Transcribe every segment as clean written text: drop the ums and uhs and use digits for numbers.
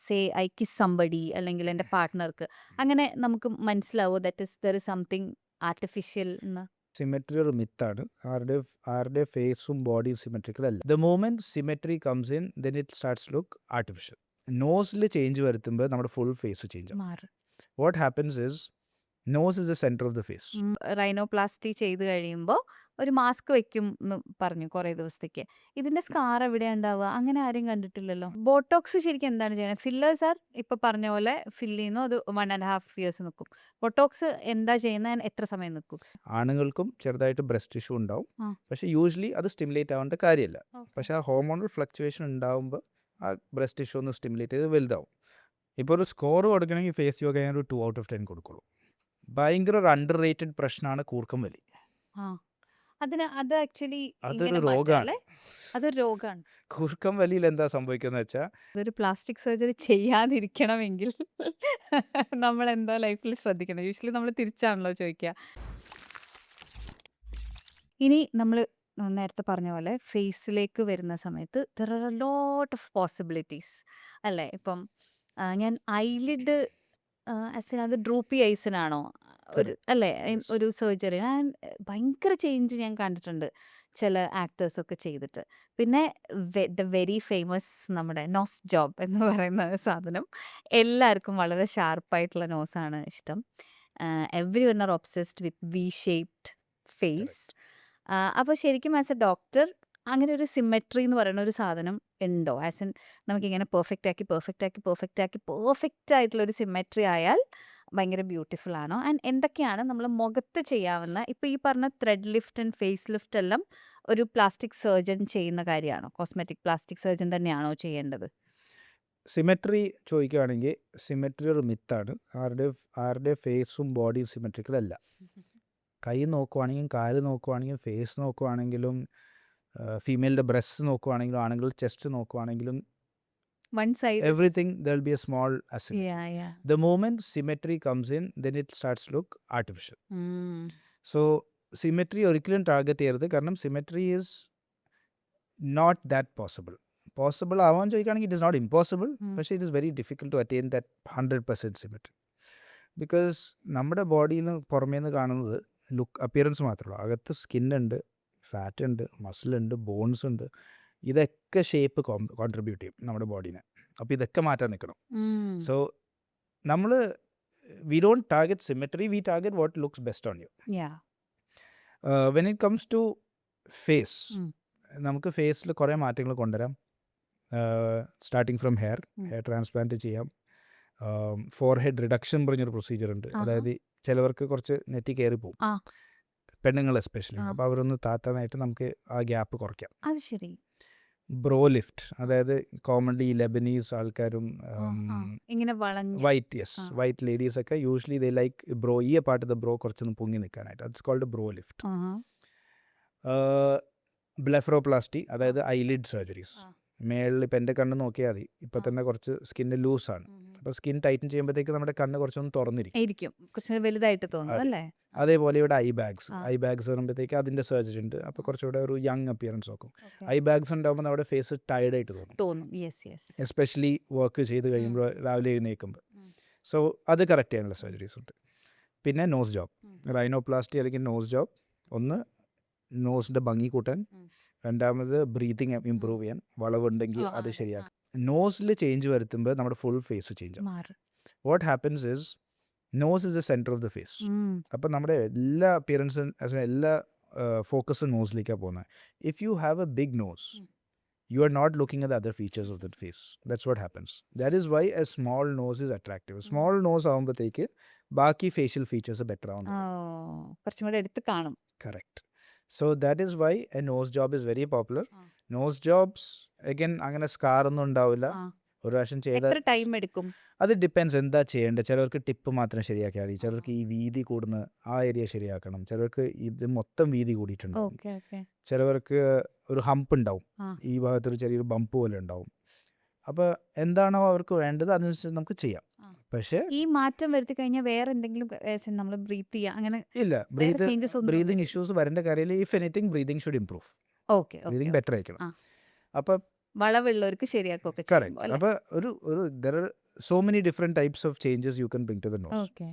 Say I kiss somebody അല്ലെങ്കിൽ എൻ്റെ പാർട്ട്ണർക്ക് അങ്ങനെ നമുക്ക് മനസ്സിലാവോ ദർ ഇസ് സംതിങ് ആർട്ടിഫിഷ്യൽ എന്ന്? സിമെട്രി ഒരു മിത്താണ്. ആരുടെ ഫേസും ബോഡിയും സിമെട്രിക്കൽ അല്ല. The moment symmetry comes in then it starts look artificial. നോസിൽ ചേഞ്ച് വരുത്തുമ്പോൾ നമ്മുടെ ഫുൾ ഫേസ് ചേഞ്ച് ആവും. മാറും. What happens is nose is the centre of the face. Rhinoplasty ചെയ്ത് കഴിയുമ്പോൾ ഒരു മാസ്ക് വെക്കും എന്ന് പറഞ്ഞു കുറേ ദിവസത്തേക്ക്. ഇതിന്റെ സ്കാർ എവിടെയാ ഉണ്ടാവുക? അങ്ങനെ ആരും കണ്ടിട്ടില്ലല്ലോ. ബോട്ടോക്സ് ശരിക്കും എന്താണ് ചെയ്യണത്? ഫില്ലേഴ്സ് ആർ ഇപ്പൊ പറഞ്ഞ പോലെ ഫില്ല് ചെയ്യുന്നു, അത് 1.5 ഇയേഴ്സ് നിൽക്കും. ബൊട്ടോക്സ് എന്താ ചെയ്യുന്നത്? എത്ര സമയം നിൽക്കും? ആണുങ്ങൾക്കും ചെറുതായിട്ട് ബ്രസ്റ്റ് ഇഷ്യൂ ഉണ്ടാവും. ആ. പക്ഷേ യൂഷ്വലി അത് സ്റ്റിമുലേറ്റ് ആവേണ്ട കാര്യമില്ല. Okay. പക്ഷേ ആ ഹോർമോണൽ ഫ്ലക്ച്വേഷൻ ഉണ്ടാവുമ്പോൾ ആ ബ്രസ്റ്റ് ഇഷ്യൂ ഒന്ന് സ്റ്റിമുലേറ്റ് ചെയ്ത് വലുതാവും. ഇപ്പോൾ ഒരു സ്കോർ കൊടുക്കണമെങ്കിൽ ഫേസ് യോഗ ഞാൻ ഒരു 2 out of 10 കൊടുക്കുള്ളൂ. ഭയങ്കര ഒരു അണ്ടർ റേറ്റഡ് പ്രശ്നമാണ് കൂർക്കം വലി. ആ. അത് ആക്ച്വലി അതൊരു ഇങ്ങനെ രോഗമാണ്. മാറ്റാല്ലേ? അതൊരു രോഗമാണ്. കൂർക്കം വലിയിൽ എന്താ സംഭവിക്കുന്നത് വെച്ചാൽ അതൊരു പ്ലാസ്റ്റിക് സർജറി ചെയ്യാതിരിക്കണമെങ്കിൽ നമ്മൾ എന്താ ലൈഫിൽ ശ്രദ്ധിക്കണം? യൂഷ്വലി നമ്മൾ തിരിച്ചാണല്ലോ ചോദിക്കുക. ഇനി നമ്മൾ നേരത്തെ പറഞ്ഞ പോലെ ഫേസിലേക്ക് വരുന്ന സമയത്ത് there are a lot of possibilities അല്ലേ? ഇപ്പം ഞാൻ ഐലിഡ് അത് ഡ്രൂപ്പി ഐസിനാണോ ഒരു അല്ലേ Yes. ഒരു സർജറി ഞാൻ ഭയങ്കര ചേഞ്ച് ഞാൻ കണ്ടിട്ടുണ്ട് ചില ആക്ടേഴ്സൊക്കെ ചെയ്തിട്ട്. പിന്നെ ദ വെരി ഫേമസ് നമ്മുടെ നോസ് ജോബ് എന്ന് പറയുന്ന സാധനം എല്ലാവർക്കും വളരെ ഷാർപ്പായിട്ടുള്ള നോസാണ് ഇഷ്ടം. എവ്രി വൺ ആർ ഒബ്സെസ്ഡ് വിത്ത് വി ഷേപ്ഡ് ഫേസ്. അപ്പോൾ ശരിക്കും ആസ് എ ഡോക്ടർ അങ്ങനെ ഒരു സിമെട്രി എന്ന് പറയുന്ന ഒരു സാധനം ഉണ്ടോ? ആസ് എൻ നമുക്കിങ്ങനെ പെർഫെക്റ്റ് ആയിട്ടുള്ള ഒരു സിമെട്രി ആയാൽ ഭയങ്കര ബ്യൂട്ടിഫുൾ ആണോ? ആൻഡ് എന്തൊക്കെയാണ് നമ്മൾ മുഖത്ത് ചെയ്യാവുന്ന ഇപ്പോൾ ഈ പറഞ്ഞ thread lift and face lift എല്ലാം ഒരു പ്ലാസ്റ്റിക് സർജൻ ചെയ്യുന്ന കാര്യമാണോ? കോസ്മെറ്റിക് പ്ലാസ്റ്റിക് സർജൻ തന്നെയാണോ ചെയ്യേണ്ടത്? സിമെട്രി ചോദിക്കുകയാണെങ്കിൽ സിമെട്രി ഒരു മിത്താണ്. ആരുടെ ഫേസും ബോഡിയും സിമെട്രിക്കൽ അല്ല. കൈ നോക്കുവാണെങ്കിലും കാല് നോക്കുവാണെങ്കിലും ഫേസ് നോക്കുവാണെങ്കിലും ഫീമെയിലിൻ്റെ ബ്രസ്റ്റ് നോക്കുവാണെങ്കിലും ആണുങ്ങളുടെ ചെസ്റ്റ് നോക്കുവാണെങ്കിലും one side everything there'll be a small asymmetry. The moment symmetry comes in then it starts look artificial. So symmetry ഒരിക്കലും ടാർഗറ്റ് ചെയ്യരുത്. കാരണം symmetry is not that possible ആവാൻ ചോദിക്കുകയാണെങ്കിൽ ഇറ്റ് ഇസ് നോട്ട് ഇമ്പോസിബിൾ. പക്ഷേ it is very difficult to attain that 100% symmetry. Because നമ്മുടെ ബോഡിയിൽ നിന്ന് പുറമേ നിന്ന് കാണുന്നത് ലുക്ക് അപ്പിയറൻസ് മാത്രമല്ല. അകത്ത് സ്കിന്നുണ്ട്, ഫാറ്റ് ഉണ്ട്, മസിലുണ്ട്, ബോൺസ് ഉണ്ട്. ഇതൊക്കെ ഷേപ്പ് കോൺട്രിബ്യൂട്ട് ചെയ്യും നമ്മുടെ ബോഡീനെ. അപ്പോൾ ഇതൊക്കെ മാറ്റാൻ നിൽക്കണം. സോ നമ്മൾ we don't target symmetry, we target what looks best on you. When it comes to face, നമുക്ക് ഫേസിൽ കുറേ മാറ്റങ്ങൾ കൊണ്ടുവരാം. സ്റ്റാർട്ടിങ് ഫ്രം ഹെയർ ട്രാൻസ്പ്ലാന്റ് ചെയ്യാം. ഫോർഹെഡ് റിഡക്ഷൻ പറഞ്ഞൊരു പ്രൊസീജിയർ ഉണ്ട്. അതായത് ചിലവർക്ക് കുറച്ച് നെറ്റി കയറി പോകും, പെണ്ണുങ്ങൾ എസ്പെഷ്യലി. അപ്പോൾ അവരൊന്ന് താത്താനായിട്ട് നമുക്ക് ആ ഗ്യാപ്പ് കുറയ്ക്കാം. അത് ശരി. ബ്രോ ലിഫ്റ്റ്, അതായത് കോമൺലി ലെബനീസ് ആൾക്കാരും ഇങ്ങനെ വളഞ്ഞ് വൈറ്റ് ലേഡീസ് ഒക്കെ യൂഷ്വലി ദേ ലൈക്ക് ബ്രോ, ഈ പാർട്ട് ഓഫ് ദ ബ്രോ കുറച്ചൊന്ന് പൊങ്ങി നിൽക്കാനായിട്ട്. It's called brow lift. Blepharoplasty, അതായത് ഐലിഡ് സർജറീസ്. മേളിൽ ഇപ്പം എൻ്റെ കണ്ണ് നോക്കിയാൽ മതി, ഇപ്പം തന്നെ കുറച്ച് സ്കിന്ന് ലൂസാണ്. അപ്പോൾ സ്കിൻ ടൈറ്റൻ ചെയ്യുമ്പോഴത്തേക്ക് നമ്മുടെ കണ്ണ് കുറച്ചൊന്ന് തുറന്നിരിക്കും, കുറച്ച് വലുതായിട്ട് തോന്നും അല്ലേ? അതേപോലെ ഇവിടെ ഐ ബാഗ്സ് വരുമ്പോഴത്തേക്ക് അതിൻ്റെ സർജറി ഉണ്ട്. അപ്പോൾ കുറച്ചുകൂടെ ഒരു യങ് അപ്പിയറൻസ് നോക്കും. ഐ ബാഗ്സ് ഉണ്ടാകുമ്പോൾ നമ്മുടെ ഫേസ് ടയർഡായിട്ട് തോന്നും, എസ്പെഷ്യലി വർക്ക് ചെയ്ത് കഴിയുമ്പോൾ, രാവിലെ എഴുന്നേൽക്കുമ്പോൾ. സോ അത് കറക്റ്റ് ചെയ്യാനുള്ള സർജറീസ് ഉണ്ട്. പിന്നെ നോസ് ജോബ്, റൈനോപ്ലാസ്റ്റി അല്ലെങ്കിൽ നോസ് ജോബ്. ഒന്ന് നോസിൻ്റെ ഭംഗി കൂട്ടാൻ, രണ്ടാമത് ബ്രീതിങ് ഇമ്പ്രൂവ് ചെയ്യാൻ, വളവുണ്ടെങ്കിൽ അത് ശരിയാക്കും. നോസിൽ ചേഞ്ച് വരുത്തുമ്പോൾ നമ്മുടെ ഫുൾ ഫേസ് ചേഞ്ച് ആവും. What happens is nose is the centre of the face. അപ്പം നമ്മുടെ എല്ലാ അപ്പിയറൻസും എല്ലാ ഫോക്കസും നോസിലേക്കാണ് പോകുന്നത്. If you have a big nose you are not looking at the other features of that face. That's what happens. That is why a small nose is attractive. Small nose ആകുമ്പോഴത്തേക്ക് ബാക്കി ഫേഷ്യൽ ഫീച്ചേഴ്സ് ബെറ്റർ ആവുന്നു. കുറച്ചും കൂടെ എടുത്ത് കാണും. Correct. So that is why a nose job is very popular. Nose jobs again അങ്ങനെ scar ഒന്നും ഉണ്ടാവില്ല. ഒരു പ്രാവശ്യം ചെയ്താൽ എത്ര ടൈം എടുക്കും? അത് ഡിപ്പെൻസ് എന്താ ചെയ്യേണ്ടത്. ചിലർക്ക് ടിപ്പ് മാത്രം ശരിയാക്കിയാൽ മതി, ചിലർക്ക് ഈ വീതി കൂടുന്ന ആ ഏരിയ ശരിയാക്കണം, ചിലർക്ക് ഇത് മൊത്തം വീതി കൂടിയിട്ടുണ്ടാവും, ചിലവർക്ക് ഒരു ഹംപ്പ് ഉണ്ടാവും, ഈ ഭാഗത്തൊരു ചെറിയൊരു ബംപ് പോലെ ഉണ്ടാവും. അപ്പോൾ എന്താണോ അവർക്ക് വേണ്ടത് അതിനനുസരിച്ച് നമുക്ക് ചെയ്യാം. പക്ഷേ ഈ മാറ്റം വരുത്തി കഴിഞ്ഞാൽ വേറെ എന്തെങ്കിലും നമ്മൾ ബ്രീത്ത് ചെയ്യാം അങ്ങനെ ഇല്ല, ബ്രീതിങ് ഇഷ്യൂസ് വരേണ്ട കാര്യമില്ല. If anything breathing should improve, breathing better ആയിരിക്കണം. അപ്പം വളവുള്ളവർക്ക് ശരിയാക്കുകയൊക്കെ ചെയ്യുമ്പോൾ കറക്റ്റ്. അല്ലേ? അപ്പോൾ ഒരു there are so many different types of changes you can bring to the nose. Okay.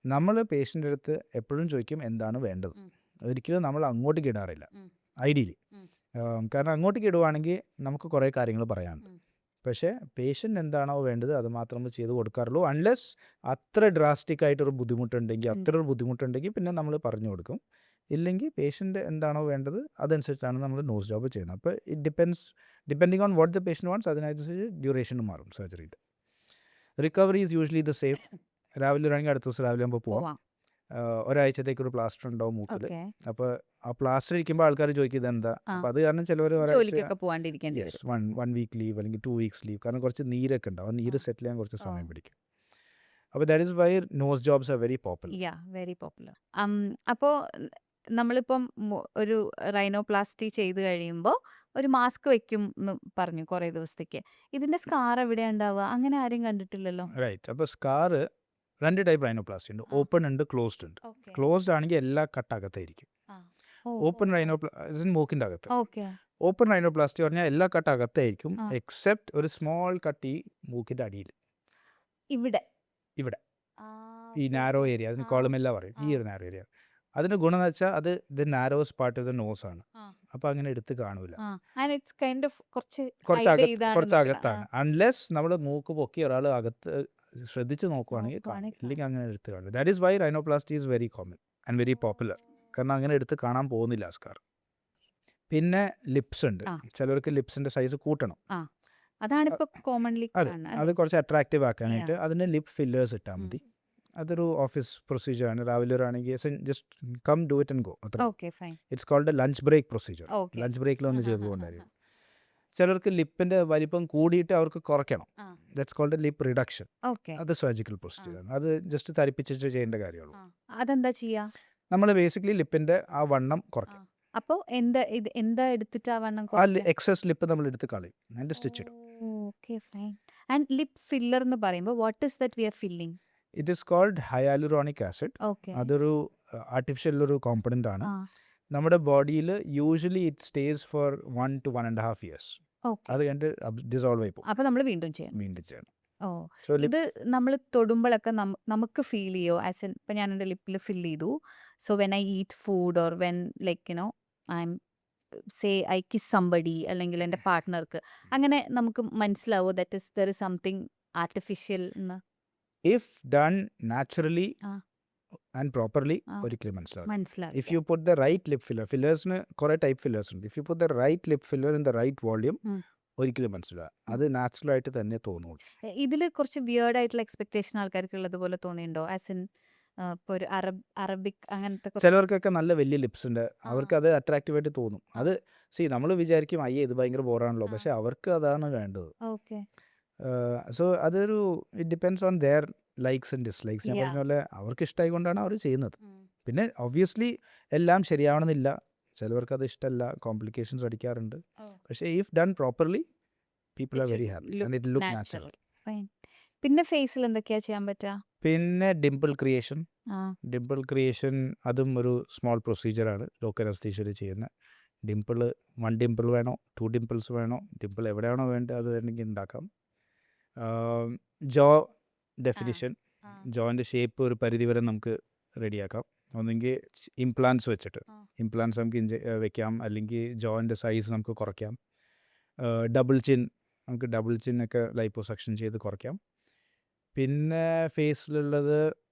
നമ്മൾ പേഷ്യൻ്റെ അടുത്ത് എപ്പോഴും ചോദിക്കും എന്താണ് വേണ്ടത്. ഉം. ഒരിക്കലും നമ്മൾ അങ്ങോട്ടേക്ക് ഇടാറില്ല ഉം. ഐഡിയലി. ഉം. കാരണം അങ്ങോട്ടേക്ക് ഇടുവാണെങ്കിൽ നമുക്ക് കുറേ കാര്യങ്ങൾ പറയാനുണ്ട്. ഉം. പക്ഷേ പേഷ്യൻ്റ് എന്താണോ വേണ്ടത് അത് മാത്രം നമ്മൾ ചെയ്ത് കൊടുക്കാറുള്ളൂ. അൺലെസ് അത്ര ഡ്രാസ്റ്റിക് ആയിട്ടൊരു ബുദ്ധിമുട്ടുണ്ടെങ്കിൽ, അത്ര ഒരു ബുദ്ധിമുട്ടുണ്ടെങ്കിൽ പിന്നെ നമ്മൾ പറഞ്ഞു കൊടുക്കും. ഇല്ലെങ്കിൽ പേഷ്യൻ്റ് എന്താണോ വേണ്ടത് അതനുസരിച്ചാണ് നമ്മൾ നോസ് ജോബ് ചെയ്യുന്നത്. അപ്പോൾ depending on what the patient wants അതിനനുസരിച്ച് ഡ്യൂറേഷനും മാറും സർജറിയുടെ. Recovery is usually the same. രാവിലെ ആണെങ്കിൽ അടുത്ത ദിവസം രാവിലെ ആകുമ്പോൾ പോവാം. പോവാം. ഒരാഴ്ചത്തേക്കൊരു പ്ലാസ്റ്റർ ഉണ്ടാവും മൂക്കിൽ. ഓക്കെ. അപ്പോൾ ആ പ്ലാസ്റ്റർ ഇരിക്കുമ്പോൾ ആൾക്കാർ ചോദിക്കും ഇതെന്താ. ആ. അപ്പോൾ അത് കാരണം ചിലവർ ഒരാഴ്ച ജോലിക്കൊക്കെ പോവാണ്ടിരിക്കേണ്ടി യെസ് വരും. 1 വീക്ക് ലീവ് അല്ലെങ്കിൽ 2 വീക്സ് ലീവ്. കാരണം കുറച്ച് നീരൊക്കെ ഉണ്ടാവും. ആ നീര് ആ. സെറ്റിൽ ചെയ്യാൻ കുറച്ച് സമയം ഓ. പിടിക്കും. അപ്പോൾ that is why nose jobs are very popular. Yeah, very popular. അപ്പോൾ നമ്മളിപ്പം ഒരു റൈനോപ്ലാസ്റ്റി ചെയ്ത് കഴിയുമ്പോൾ ഒരു മാസ്ക് വെക്കും എന്ന് പറഞ്ഞു കുറേ ദിവസത്തേക്ക്. ഇതിന്റെ സ്കാർ എവിടെയാ ഉണ്ടാവുക? അങ്ങനെ ആരും കണ്ടിട്ടില്ലല്ലോ. റൈറ്റ്. അപ്പോൾ സ്കാർ 2 ടൈപ്പ് റൈനോപ്ലാസ്റ്റി ഉണ്ട്. ആ. ഓപ്പൺ ഉണ്ട്, ക്ലോസ്ഡ് ഉണ്ട്. ഓക്കെ. ക്ലോസ്ഡ് ആണെങ്കിൽ എല്ലാ കട്ടകത്തായിരിക്കും. ആ. ഓ, ഓപ്പൺ റൈനോപ്ലാസ്റ്റി മൂക്കിൻ്റെ അകത്ത്. ഓക്കെ. ഓപ്പൺ റൈനോപ്ലാസ്റ്റി പറഞ്ഞാൽ എല്ലാ കട്ട അകത്തായിരിക്കും ആ. എക്സെപ്റ്റ് ഒരു സ്മോൾ കട്ട് ഈ മൂക്കിൻ്റെ അടിയിൽ ഇവിടെ. ഇവിടെ ആ, ഈ ഓക്കെ, നാരോ ഓക്കെ. ഏരിയ, അതിന് ആ. കോളമെല്ല പറയും. ഈ ആ. ഒരു നാരോ ഏരിയ. അതിൻ്റെ ഗുണം എന്ന് വെച്ചാൽ അത് the narrowest part of the nose ആണ്. ആ. അപ്പോൾ അങ്ങനെ എടുത്ത് കാണൂല. ആ. ആൻഡ് ഇറ്റ്സ് കൈൻഡ് ഓഫ് കുറച്ച് കുറച്ച് hide അകത്ത് ചെയ്താണ് കുറച്ച് നിൽക്കണ. അകത്താണ്. അൺലെസ് നമ്മൾ മൂക്ക് പൊക്കി ഒരാൾ അകത്ത് ശ്രദ്ധിച്ച് നോക്കുവാണെങ്കിൽ കാണും. നോക്കുവാണെങ്കിൽ ഇല്ലെങ്കിൽ അങ്ങനെ എടുത്ത് കാണില്ല. That is why rhinoplasty is very common and very popular. കാരണം അങ്ങനെ എടുത്ത് കാണാൻ പോകുന്നില്ല സ്കാർ. പിന്നെ ലിപ്സ് ഉണ്ട്. ആ. ചിലർക്ക് ലിപ്സിൻ്റെ സൈസ് കൂട്ടണം. ആ. അതാണിപ്പോൾ കോമൺലി അതെ, കാണുന്നത് അത് കുറച്ച് അട്രാക്റ്റീവ് ആക്കാനായിട്ട് Yeah. അതിന് ലിപ്പ് ഫില്ലേഴ്സ് ഇട്ടാൽ മതി. അതൊരു ഓഫീസ് പ്രൊസീജിയറാണ്. രാവിലെ ഒരാണെങ്കിൽ just come do it and go. അത്ര. Okay, fine. It's called a lunch break procedure. Okay. Lunch ബ്രേക്കിൽ ഒന്ന് ആ, ചെയ്തു ആ, ആ, കൊണ്ടായിരിക്കും. ചിലർക്ക് ലിപ്പിൻ്റെ വലിപ്പം കൂടിയിട്ട് അവർക്ക് കുറയ്ക്കണം. ആ. That's called lip reduction. Okay. അത് സർജിക്കൽ പ്രൊസീജിയറാണ്. അത് ജസ്റ്റ് തരിപ്പിച്ചിട്ട് ചെയ്യേണ്ട കാര്യമുള്ളൂ. ആ. അതെന്താ ചെയ്യാ? നമ്മൾ ബേസിക്കലി ലിപ്പിൻ്റെ ആ വണ്ണം കുറയ്ക്കും. അപ്പോൾ എന്താ എടുത്തിട്ട് ആ വണ്ണം ആ കുറയ്ക്കുക? എക്സസ് ലിപ്പ് നമ്മൾ എടുത്ത് കളയും, അതിൻ്റെ സ്റ്റിച്ച് ഇടും. Okay, fine. And lip filler എന്ന് പറയുമ്പോൾ what is that we are filling? It is called hyaluronic acid. Okay. അതൊരു ആർട്ടിഫിഷ്യൽ ഒരു കോമ്പണൻ്റ് ആണ്. ആ. നമ്മുടെ ബോഡിയിൽ usually it stays for 1 to 1.5 years. Okay. അത് കഴിഞ്ഞിട്ട് ഡിസോൾവ് ആയി പോകും. അപ്പോൾ നമ്മൾ വീണ്ടും ചെയ്യണം. വീണ്ടും ചെയ്യണം. ഓ, സോ ഇത് നമ്മൾ തൊടുമ്പോഴൊക്കെ നമുക്ക് ഫീൽ ചെയ്യോ? ആസ് എൻ ഇപ്പം ഞാൻ എൻ്റെ ലിപ്പിൽ ഫിൽ ചെയ്തു. So when I eat food or when like I am say I kiss somebody അല്ലെങ്കിൽ എൻ്റെ പാർട്ട്ണർക്ക് അങ്ങനെ നമുക്ക് മനസ്സിലാവോ that is there is something artificial എന്ന്? ഇഫ് ഡൺ നാച്ചുറലി ആ. ആൻഡ് പ്രോപ്പർലി ആ. ഒരിക്കലും മനസ്സിലാവും. മനസ്സിലാക്കി. If you put the right lip filler, ഫില്ലേഴ്സിന് കുറേ ടൈപ്പ് ഫില്ലേഴ്സ് ഉണ്ട്. If you put the right lip filler in the right volume ഉം. ഒരിക്കലും മനസ്സിലാവും. അത് നാച്ചുറലായിട്ട് തന്നെ തോന്നുള്ളൂ. ഇതിൽ കുറച്ച് വിയേർഡ് ആയിട്ടുള്ള എക്സ്പെക്ടേഷൻ ആൾക്കാർക്ക് ഉള്ളത് പോലെ തോന്നിയിട്ടുണ്ടോ? ആസ് ഇൻ ഇപ്പോൾ ഒരു അറബിക് അങ്ങനത്തെ കുറച്ച് ചിലവർക്കൊക്കെ നല്ല വലിയ ലിപ്സ് ഉണ്ട്, അവർക്ക് അത് അട്രാക്റ്റീവായിട്ട് തോന്നും. അത് നമ്മൾ വിചാരിക്കും അയ്യേ ഇത് ഭയങ്കര ബോറാണല്ലോ, പക്ഷെ അവർക്ക് അതാണ് വേണ്ടത്. ഓക്കെ. സോ അതൊരു it depends on their likes and dislikes. ഞാൻ Yeah. പറഞ്ഞ പോലെ അവർക്ക് ഇഷ്ടമായിക്കൊണ്ടാണ് അവർ ചെയ്യുന്നത്. പിന്നെ ഒബ്വിയസ്ലി എല്ലാം ശരിയാവണമെന്നില്ല. ചിലവർക്ക് അത് ഇഷ്ടമല്ല, കോംപ്ലിക്കേഷൻസ് അടിക്കാറുണ്ട്. പക്ഷേ if done properly people are very happy and it look natural. Fine. പിന്നെ ഫേസിൽ എന്തൊക്കെയാ ചെയ്യാൻ പറ്റുക? പിന്നെ ഡിംപിൾ ക്രിയേഷൻ. ആ. ഡിംപിൾ ക്രിയേഷൻ അതും ഒരു സ്മോൾ പ്രൊസീജിയറാണ് ലോക്കൽ അനസ്തീഷ്യയിൽ ചെയ്യുന്ന. ഡിംപിൾ 1 ഡിംപിൾ വേണോ 2 ഡിംപിൾസ് വേണോ, ഡിംപിൾ എവിടെയാണോ വേണ്ടത് അത് വേണമെങ്കിൽ ഉണ്ടാക്കാം. ജോ ഡെഫിനിഷൻ, ആ. ജോയിൻ്റെ ഷേപ്പ് ഒരു പരിധിവരെ നമുക്ക് റെഡിയാക്കാം. ഒന്നെങ്കിൽ ഇംപ്ലാൻസ് വെച്ചിട്ട് ആ. ഇംപ്ലാൻസ് നമുക്ക് വെക്കാം, അല്ലെങ്കിൽ ജോയിൻ്റെ സൈസ് നമുക്ക് കുറയ്ക്കാം. ഡബിൾ ചിൻ, നമുക്ക് ഡബിൾ ചിന്നൊക്കെ ലൈപ്പോസക്ഷൻ ചെയ്ത് കുറയ്ക്കാം. പിന്നെ ഫേസിലുള്ളത്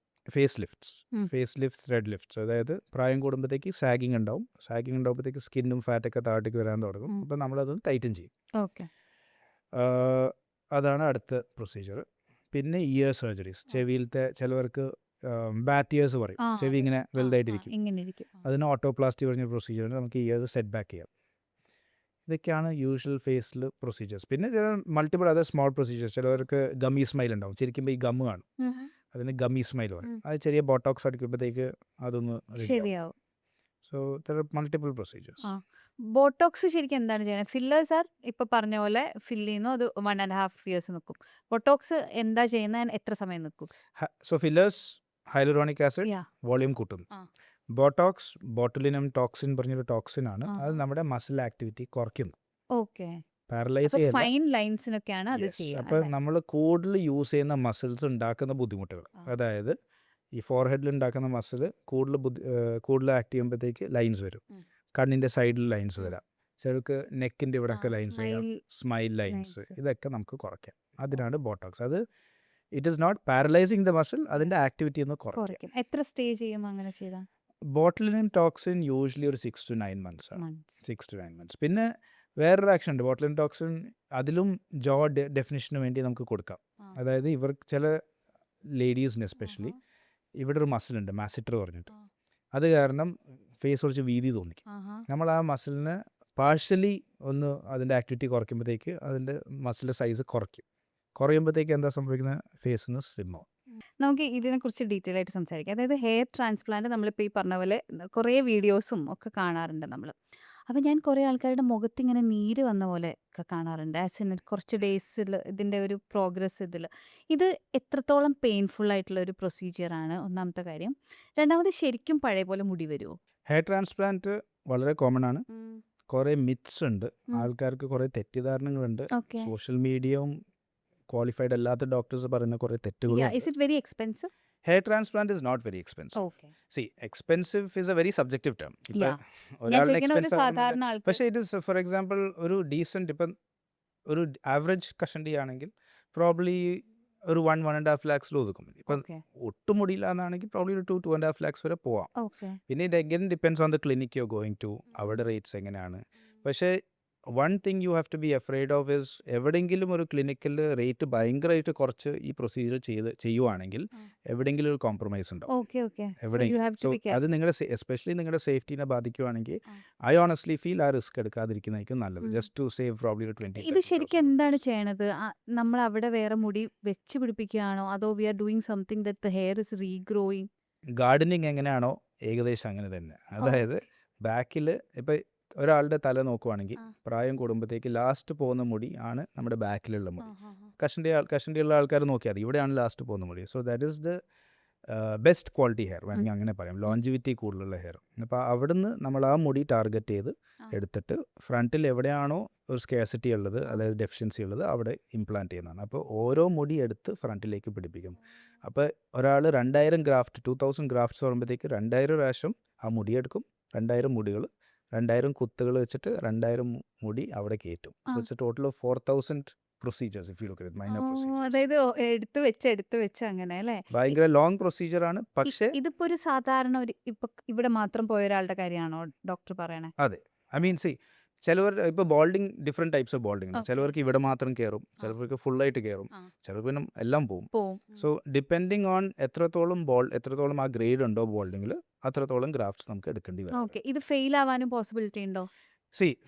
ഫേസ് ലിഫ്റ്റ്സ്. ഉം. Face lift, thread lifts. അതായത് പ്രായം കൂടുമ്പോഴത്തേക്ക് സാഗിങ് ഉണ്ടാവും. സാഗിങ് ഉണ്ടാകുമ്പോഴത്തേക്ക് സ്കിന്നും ഫാറ്റൊക്കെ താഴത്തേക്ക് വരാൻ തുടങ്ങും. ഉം. അപ്പോൾ നമ്മളത് ടൈറ്റൻ ചെയ്യും. ഓക്കെ. അതാണ് അടുത്ത പ്രൊസീജിയർ. പിന്നെ ഇയർ സർജറീസ്. ചെവിയിലത്തെ ചിലവർക്ക് ബാറ്റ് ഇയേഴ്സ് പറയും. ആ, ചെവി ഇങ്ങനെ വലുതായിട്ടിരിക്കും. ഇങ്ങനെ ഇരിക്കും. അതിന് ഓട്ടോപ്ലാസ്റ്റി പറഞ്ഞ പ്രൊസീജിയറുണ്ട്. നമുക്ക് ഇയർ സെറ്റ് ബാക്ക് ചെയ്യാം. ഇതൊക്കെയാണ് യൂഷ്വൽ ഫേസിൽ പ്രൊസീജിയേഴ്സ്. പിന്നെ ചില മൾട്ടിപ്പിൾ അതർ സ്മോൾ പ്രൊസീജിയേഴ്സ്. ചിലവർക്ക് ഗമ്മി സ്മൈൽ ഉണ്ടാവും. ചിരിക്കുമ്പോൾ ഈ ഗമ്മ് കാണും, അതിന് ഗമ്മി സ്മൈൽ പറയും. അത് ചെറിയ ബോട്ടോക്സ് അടിക്കുമ്പോഴത്തേക്ക് അതൊന്ന് ശരിയാവും. So there are multiple procedures. ആ. ബോട്ടോക്സ് ശരിക്കും എന്താണ് ചെയ്യണത്? ഫില്ലേഴ്സ് ആർ ഇപ്പൊ പറഞ്ഞ പോലെ ഫില്ല് ചെയ്യുന്നു, അത് 1.5 years നിൽക്കും. ബോട്ടോക്സ് എന്താ ചെയ്യുന്നത്? എത്ര സമയം നിൽക്കും? സോ ഫില്ലേഴ്സ് ഹൈലൂറോണിക് ആസിഡ് യാ. വോളിയം കൂട്ടുന്നു. ആ. ബോട്ടോക്സ് ബോട്ടുലിനം ടോക്സിൻ പറഞ്ഞൊരു ടോക്സിൻ ആണ്. ആ. അത് നമ്മുടെ മസിൽ ആക്ടിവിറ്റി കുറയ്ക്കുന്നു. ഓക്കെ. പാരലൈസ് അപ്പൊ ചെയ്യല്ല. ഫൈൻ ലൈൻസിനൊക്കെയാണ് അത് യെസ്. ചെയ്യുക അപ്പോൾ അല്ലേ? നമ്മൾ കൂടുതൽ യൂസ് ചെയ്യുന്ന മസിൽസ് ഉണ്ടാക്കുന്ന ബുദ്ധിമുട്ടുകൾ, അതായത് ഈ ഫോർഹെഡിൽ ഉണ്ടാക്കുന്ന മസിൽ കൂടുതൽ ആക്ട് ചെയ്യുമ്പോഴത്തേക്ക് ലൈൻസ് വരും. കണ്ണിൻ്റെ സൈഡിൽ ലൈൻസ് വരാം, ചിലർക്ക് നെക്കിൻ്റെ ഇവിടെയൊക്കെ ലൈൻസ് വരാം, സ്മൈൽ ലൈൻസ്, ഇതൊക്കെ നമുക്ക് കുറയ്ക്കാം. അതിനാണ് ബോട്ടോക്സ്. അത് it is not paralysing the muscle, അതിൻ്റെ ആക്ടിവിറ്റി ഒന്ന് കുറയ്ക്കാം. എത്ര സ്റ്റേ ചെയ്യും അങ്ങനെ ചെയ്താൽ? ബോട്ടുലിനം ടോക്സിൻ യൂഷ്വലി ഒരു 6 to 9 months ആണ്. 6 to 9 months. പിന്നെ വേറൊരു ആക്ഷൻ ഉണ്ട് ബോട്ടുലിനം ടോക്സിൻ, അതിലും ജോ ഡെഫിനിഷന് വേണ്ടി നമുക്ക് കൊടുക്കാം. അതായത് ചില ലേഡീസിന് എസ്പെഷ്യലി ഇവിടെ ഒരു മസിലുണ്ട് മാസിറ്റർ പറഞ്ഞിട്ട്, അത് കാരണം ഫേസ് കുറച്ച് വീതി തോന്നിക്കും. നമ്മൾ ആ മസിലിന് പാർഷ്യലി ഒന്ന് അതിൻ്റെ ആക്ടിവിറ്റി കുറയ്ക്കുമ്പോഴത്തേക്ക് അതിൻ്റെ മസിലിൻ്റെ സൈസ് കുറയുമ്പോഴത്തേക്ക് എന്താ സംഭവിക്കുന്നത്, ഫേസ് ഒന്ന് സ്ലിം ആവും. നമുക്ക് ഇതിനെക്കുറിച്ച് ഡീറ്റെയിൽ ആയിട്ട് സംസാരിക്കാം. അതായത് ഹെയർ ട്രാൻസ്പ്ലാന്റ് നമ്മളിപ്പോൾ ഈ പറഞ്ഞ പോലെ കുറേ വീഡിയോസും ഒക്കെ കാണാറുണ്ട് നമ്മൾ. അപ്പം ഞാൻ കുറേ ആൾക്കാരുടെ മുഖത്ത് ഇങ്ങനെ നീര് വന്ന പോലെ ഒക്കെ കാണാറുണ്ട്. ആസ് ഇൻ കുറച്ച് ഡേയ്സിൽ ഇതിൻ്റെ ഒരു പ്രോഗ്രസ് ഇത് എത്രത്തോളം പെയിൻഫുൾ ആയിട്ടുള്ള ഒരു പ്രൊസീജിയറാണ് ഒന്നാമത്തെ കാര്യം. രണ്ടാമത് ശരിക്കും പഴയ പോലെ മുടി വരുമോ? ഹെയർ ട്രാൻസ്പ്ലാന്റ് വളരെ കോമൺ ആണ്. കുറേ മിത്സ് ഉണ്ട്, ആൾക്കാർക്ക് കുറേ തെറ്റിദ്ധാരണകളുണ്ട്. സോഷ്യൽ മീഡിയയും ക്വാളിഫൈഡ് അല്ലാത്ത ഡോക്ടേഴ്സ് പറയുന്ന കുറേ തെറ്റുകളും. Is it very expensive? Hair transplant is not very expensive. Okay. See, expensive is a very subjective term. Yeah. ഞാൻ ചോദിക്കുന്ന ഒരു സാധാരണ ആൾക്ക്. പക്ഷേ ഇറ്റ് ഇസ് ഫോർ എക്സാമ്പിൾ ഒരു ഡീസൻറ്റ്, ഇപ്പം ഒരു ആവറേജ് കഷണ്ടി ആണെങ്കിൽ പ്രോബ്ലി ഒരു 1.5 lakhs ഒതുക്കും. ഇപ്പം ഒട്ടും മുടിയില്ല എന്നാണെങ്കിൽ പ്രോബ്ലി ഒരു 2.5 lakhs വരെ പോവാം. പിന്നെ ഇത് again depends on the clinic you going to, അവിടെ റേറ്റ്സ് എങ്ങനെയാണ്. പക്ഷേ one thing you have to be afraid of is, എവിടെയെങ്കിലും ഒരു ക്ലിനിക്കിൽ റേറ്റ് ഭയങ്കരമായിട്ട് കുറച്ച് ഈ പ്രൊസീജിയർ ചെയ്യുവാണെങ്കിൽ എവിടെയെങ്കിലും ഒരു കോംപ്രമൈസ് ഉണ്ടാവും. അത് നിങ്ങളുടെ എസ്പെഷ്യലി നിങ്ങളുടെ സേഫ്റ്റിനെ ബാധിക്കുവാണെങ്കിൽ ഐ ഓണസ്റ്റ്ലി ഫീൽ ആ റിസ്ക് എടുക്കാതിരിക്കുന്നതായിരിക്കും നല്ലത്, ജസ്റ്റ് ടു സേവ് പ്രോബ്ലി 20. ഇത് ശരിക്കും എന്താണ് ചെയ്യണത്? നമ്മൾ അവിടെ വേറെ മുടി വെച്ച് പിടിപ്പിക്കുകയാണോ, അതോ we are doing something that the hair is regrowing? Gardening എങ്ങനെയാണോ ഏകദേശം അങ്ങനെ തന്നെ. അതായത് ബാക്കിൽ ഇപ്പം ഒരാളുടെ തല നോക്കുവാണെങ്കിൽ പ്രായം കൂടുമ്പോഴത്തേക്ക് ലാസ്റ്റ് പോകുന്ന മുടി ആണ് നമ്മുടെ ബാക്കിലുള്ള മുടി. കഷണ്ടിയുള്ള ആൾക്കാർ നോക്കിയാൽ ഇവിടെയാണ് ലാസ്റ്റ് പോകുന്ന മുടി. So that is the best quality hair വേണമെങ്കിൽ അങ്ങനെ പറയാം, ലോഞ്ചിവിറ്റി കൂടുതലുള്ള ഹെയർ. അപ്പോൾ അവിടുന്ന് നമ്മൾ ആ മുടി ടാർഗറ്റ് ചെയ്ത് എടുത്തിട്ട് ഫ്രണ്ടിൽ എവിടെയാണോ ഒരു സ്കേഴ്സിറ്റി ഉള്ളത്, അതായത് ഡെഫിഷ്യൻസി ഉള്ളത്, അവിടെ ഇംപ്ലാന്റ് ചെയ്യുന്നതാണ്. അപ്പോൾ ഓരോ മുടി എടുത്ത് ഫ്രണ്ടിലേക്ക് പിടിപ്പിക്കും. അപ്പോൾ ഒരാൾ 2000 ഗ്രാഫ്റ്റ്സ് പറയുമ്പോഴത്തേക്ക് 2000 പ്രാവശ്യം ആ മുടിയെടുക്കും, 2000 മുടികൾ 2000 കുത്തുകൾ വെച്ചിട്ട് 2000 മുടി അവിടെ കയറ്റും. So it's A total of 4000 procedures if you look at minor procedures. അതായത് എടുത്ത് വെച്ച് അങ്ങനെ അല്ലേ? ഭയങ്കര ലോങ് പ്രൊസീജിയർ ആണ്. പക്ഷേ ഇതിപ്പോ ഒരു സാധാരണ ഇപ്പൊ ഇവിടെ മാത്രം പോയ ഒരാളുടെ കാര്യമാണോ ഡോക്ടർ പറയണേ? അതെ, ഐ മീൻ സി ചിലവർ ഇപ്പോൾ ബോൾഡിങ് ഡിഫറെൻറ്റ് ടൈപ്സ് ഓഫ് ബോൾഡിങ് ഉണ്ട്. ചിലവർക്ക് ഇവിടെ മാത്രം കയറും, ചിലവർക്ക് ഫുള്ളായിട്ട് കയറും, ചിലർക്ക് പിന്നെ എല്ലാം പോവും. സോ ഡിപ്പെൻഡിങ് ഓൺ എത്രത്തോളം ആ ഗ്രേഡ് ഉണ്ടോ ബോൾഡിങ്ങിൽ, അത്രത്തോളം ഗ്രാഫ്റ്റ്സ് നമുക്ക് എടുക്കേണ്ടി വരും. ഇത് ഫെയിൽ ആവാനും പോസിബിലിറ്റി ഉണ്ടോ?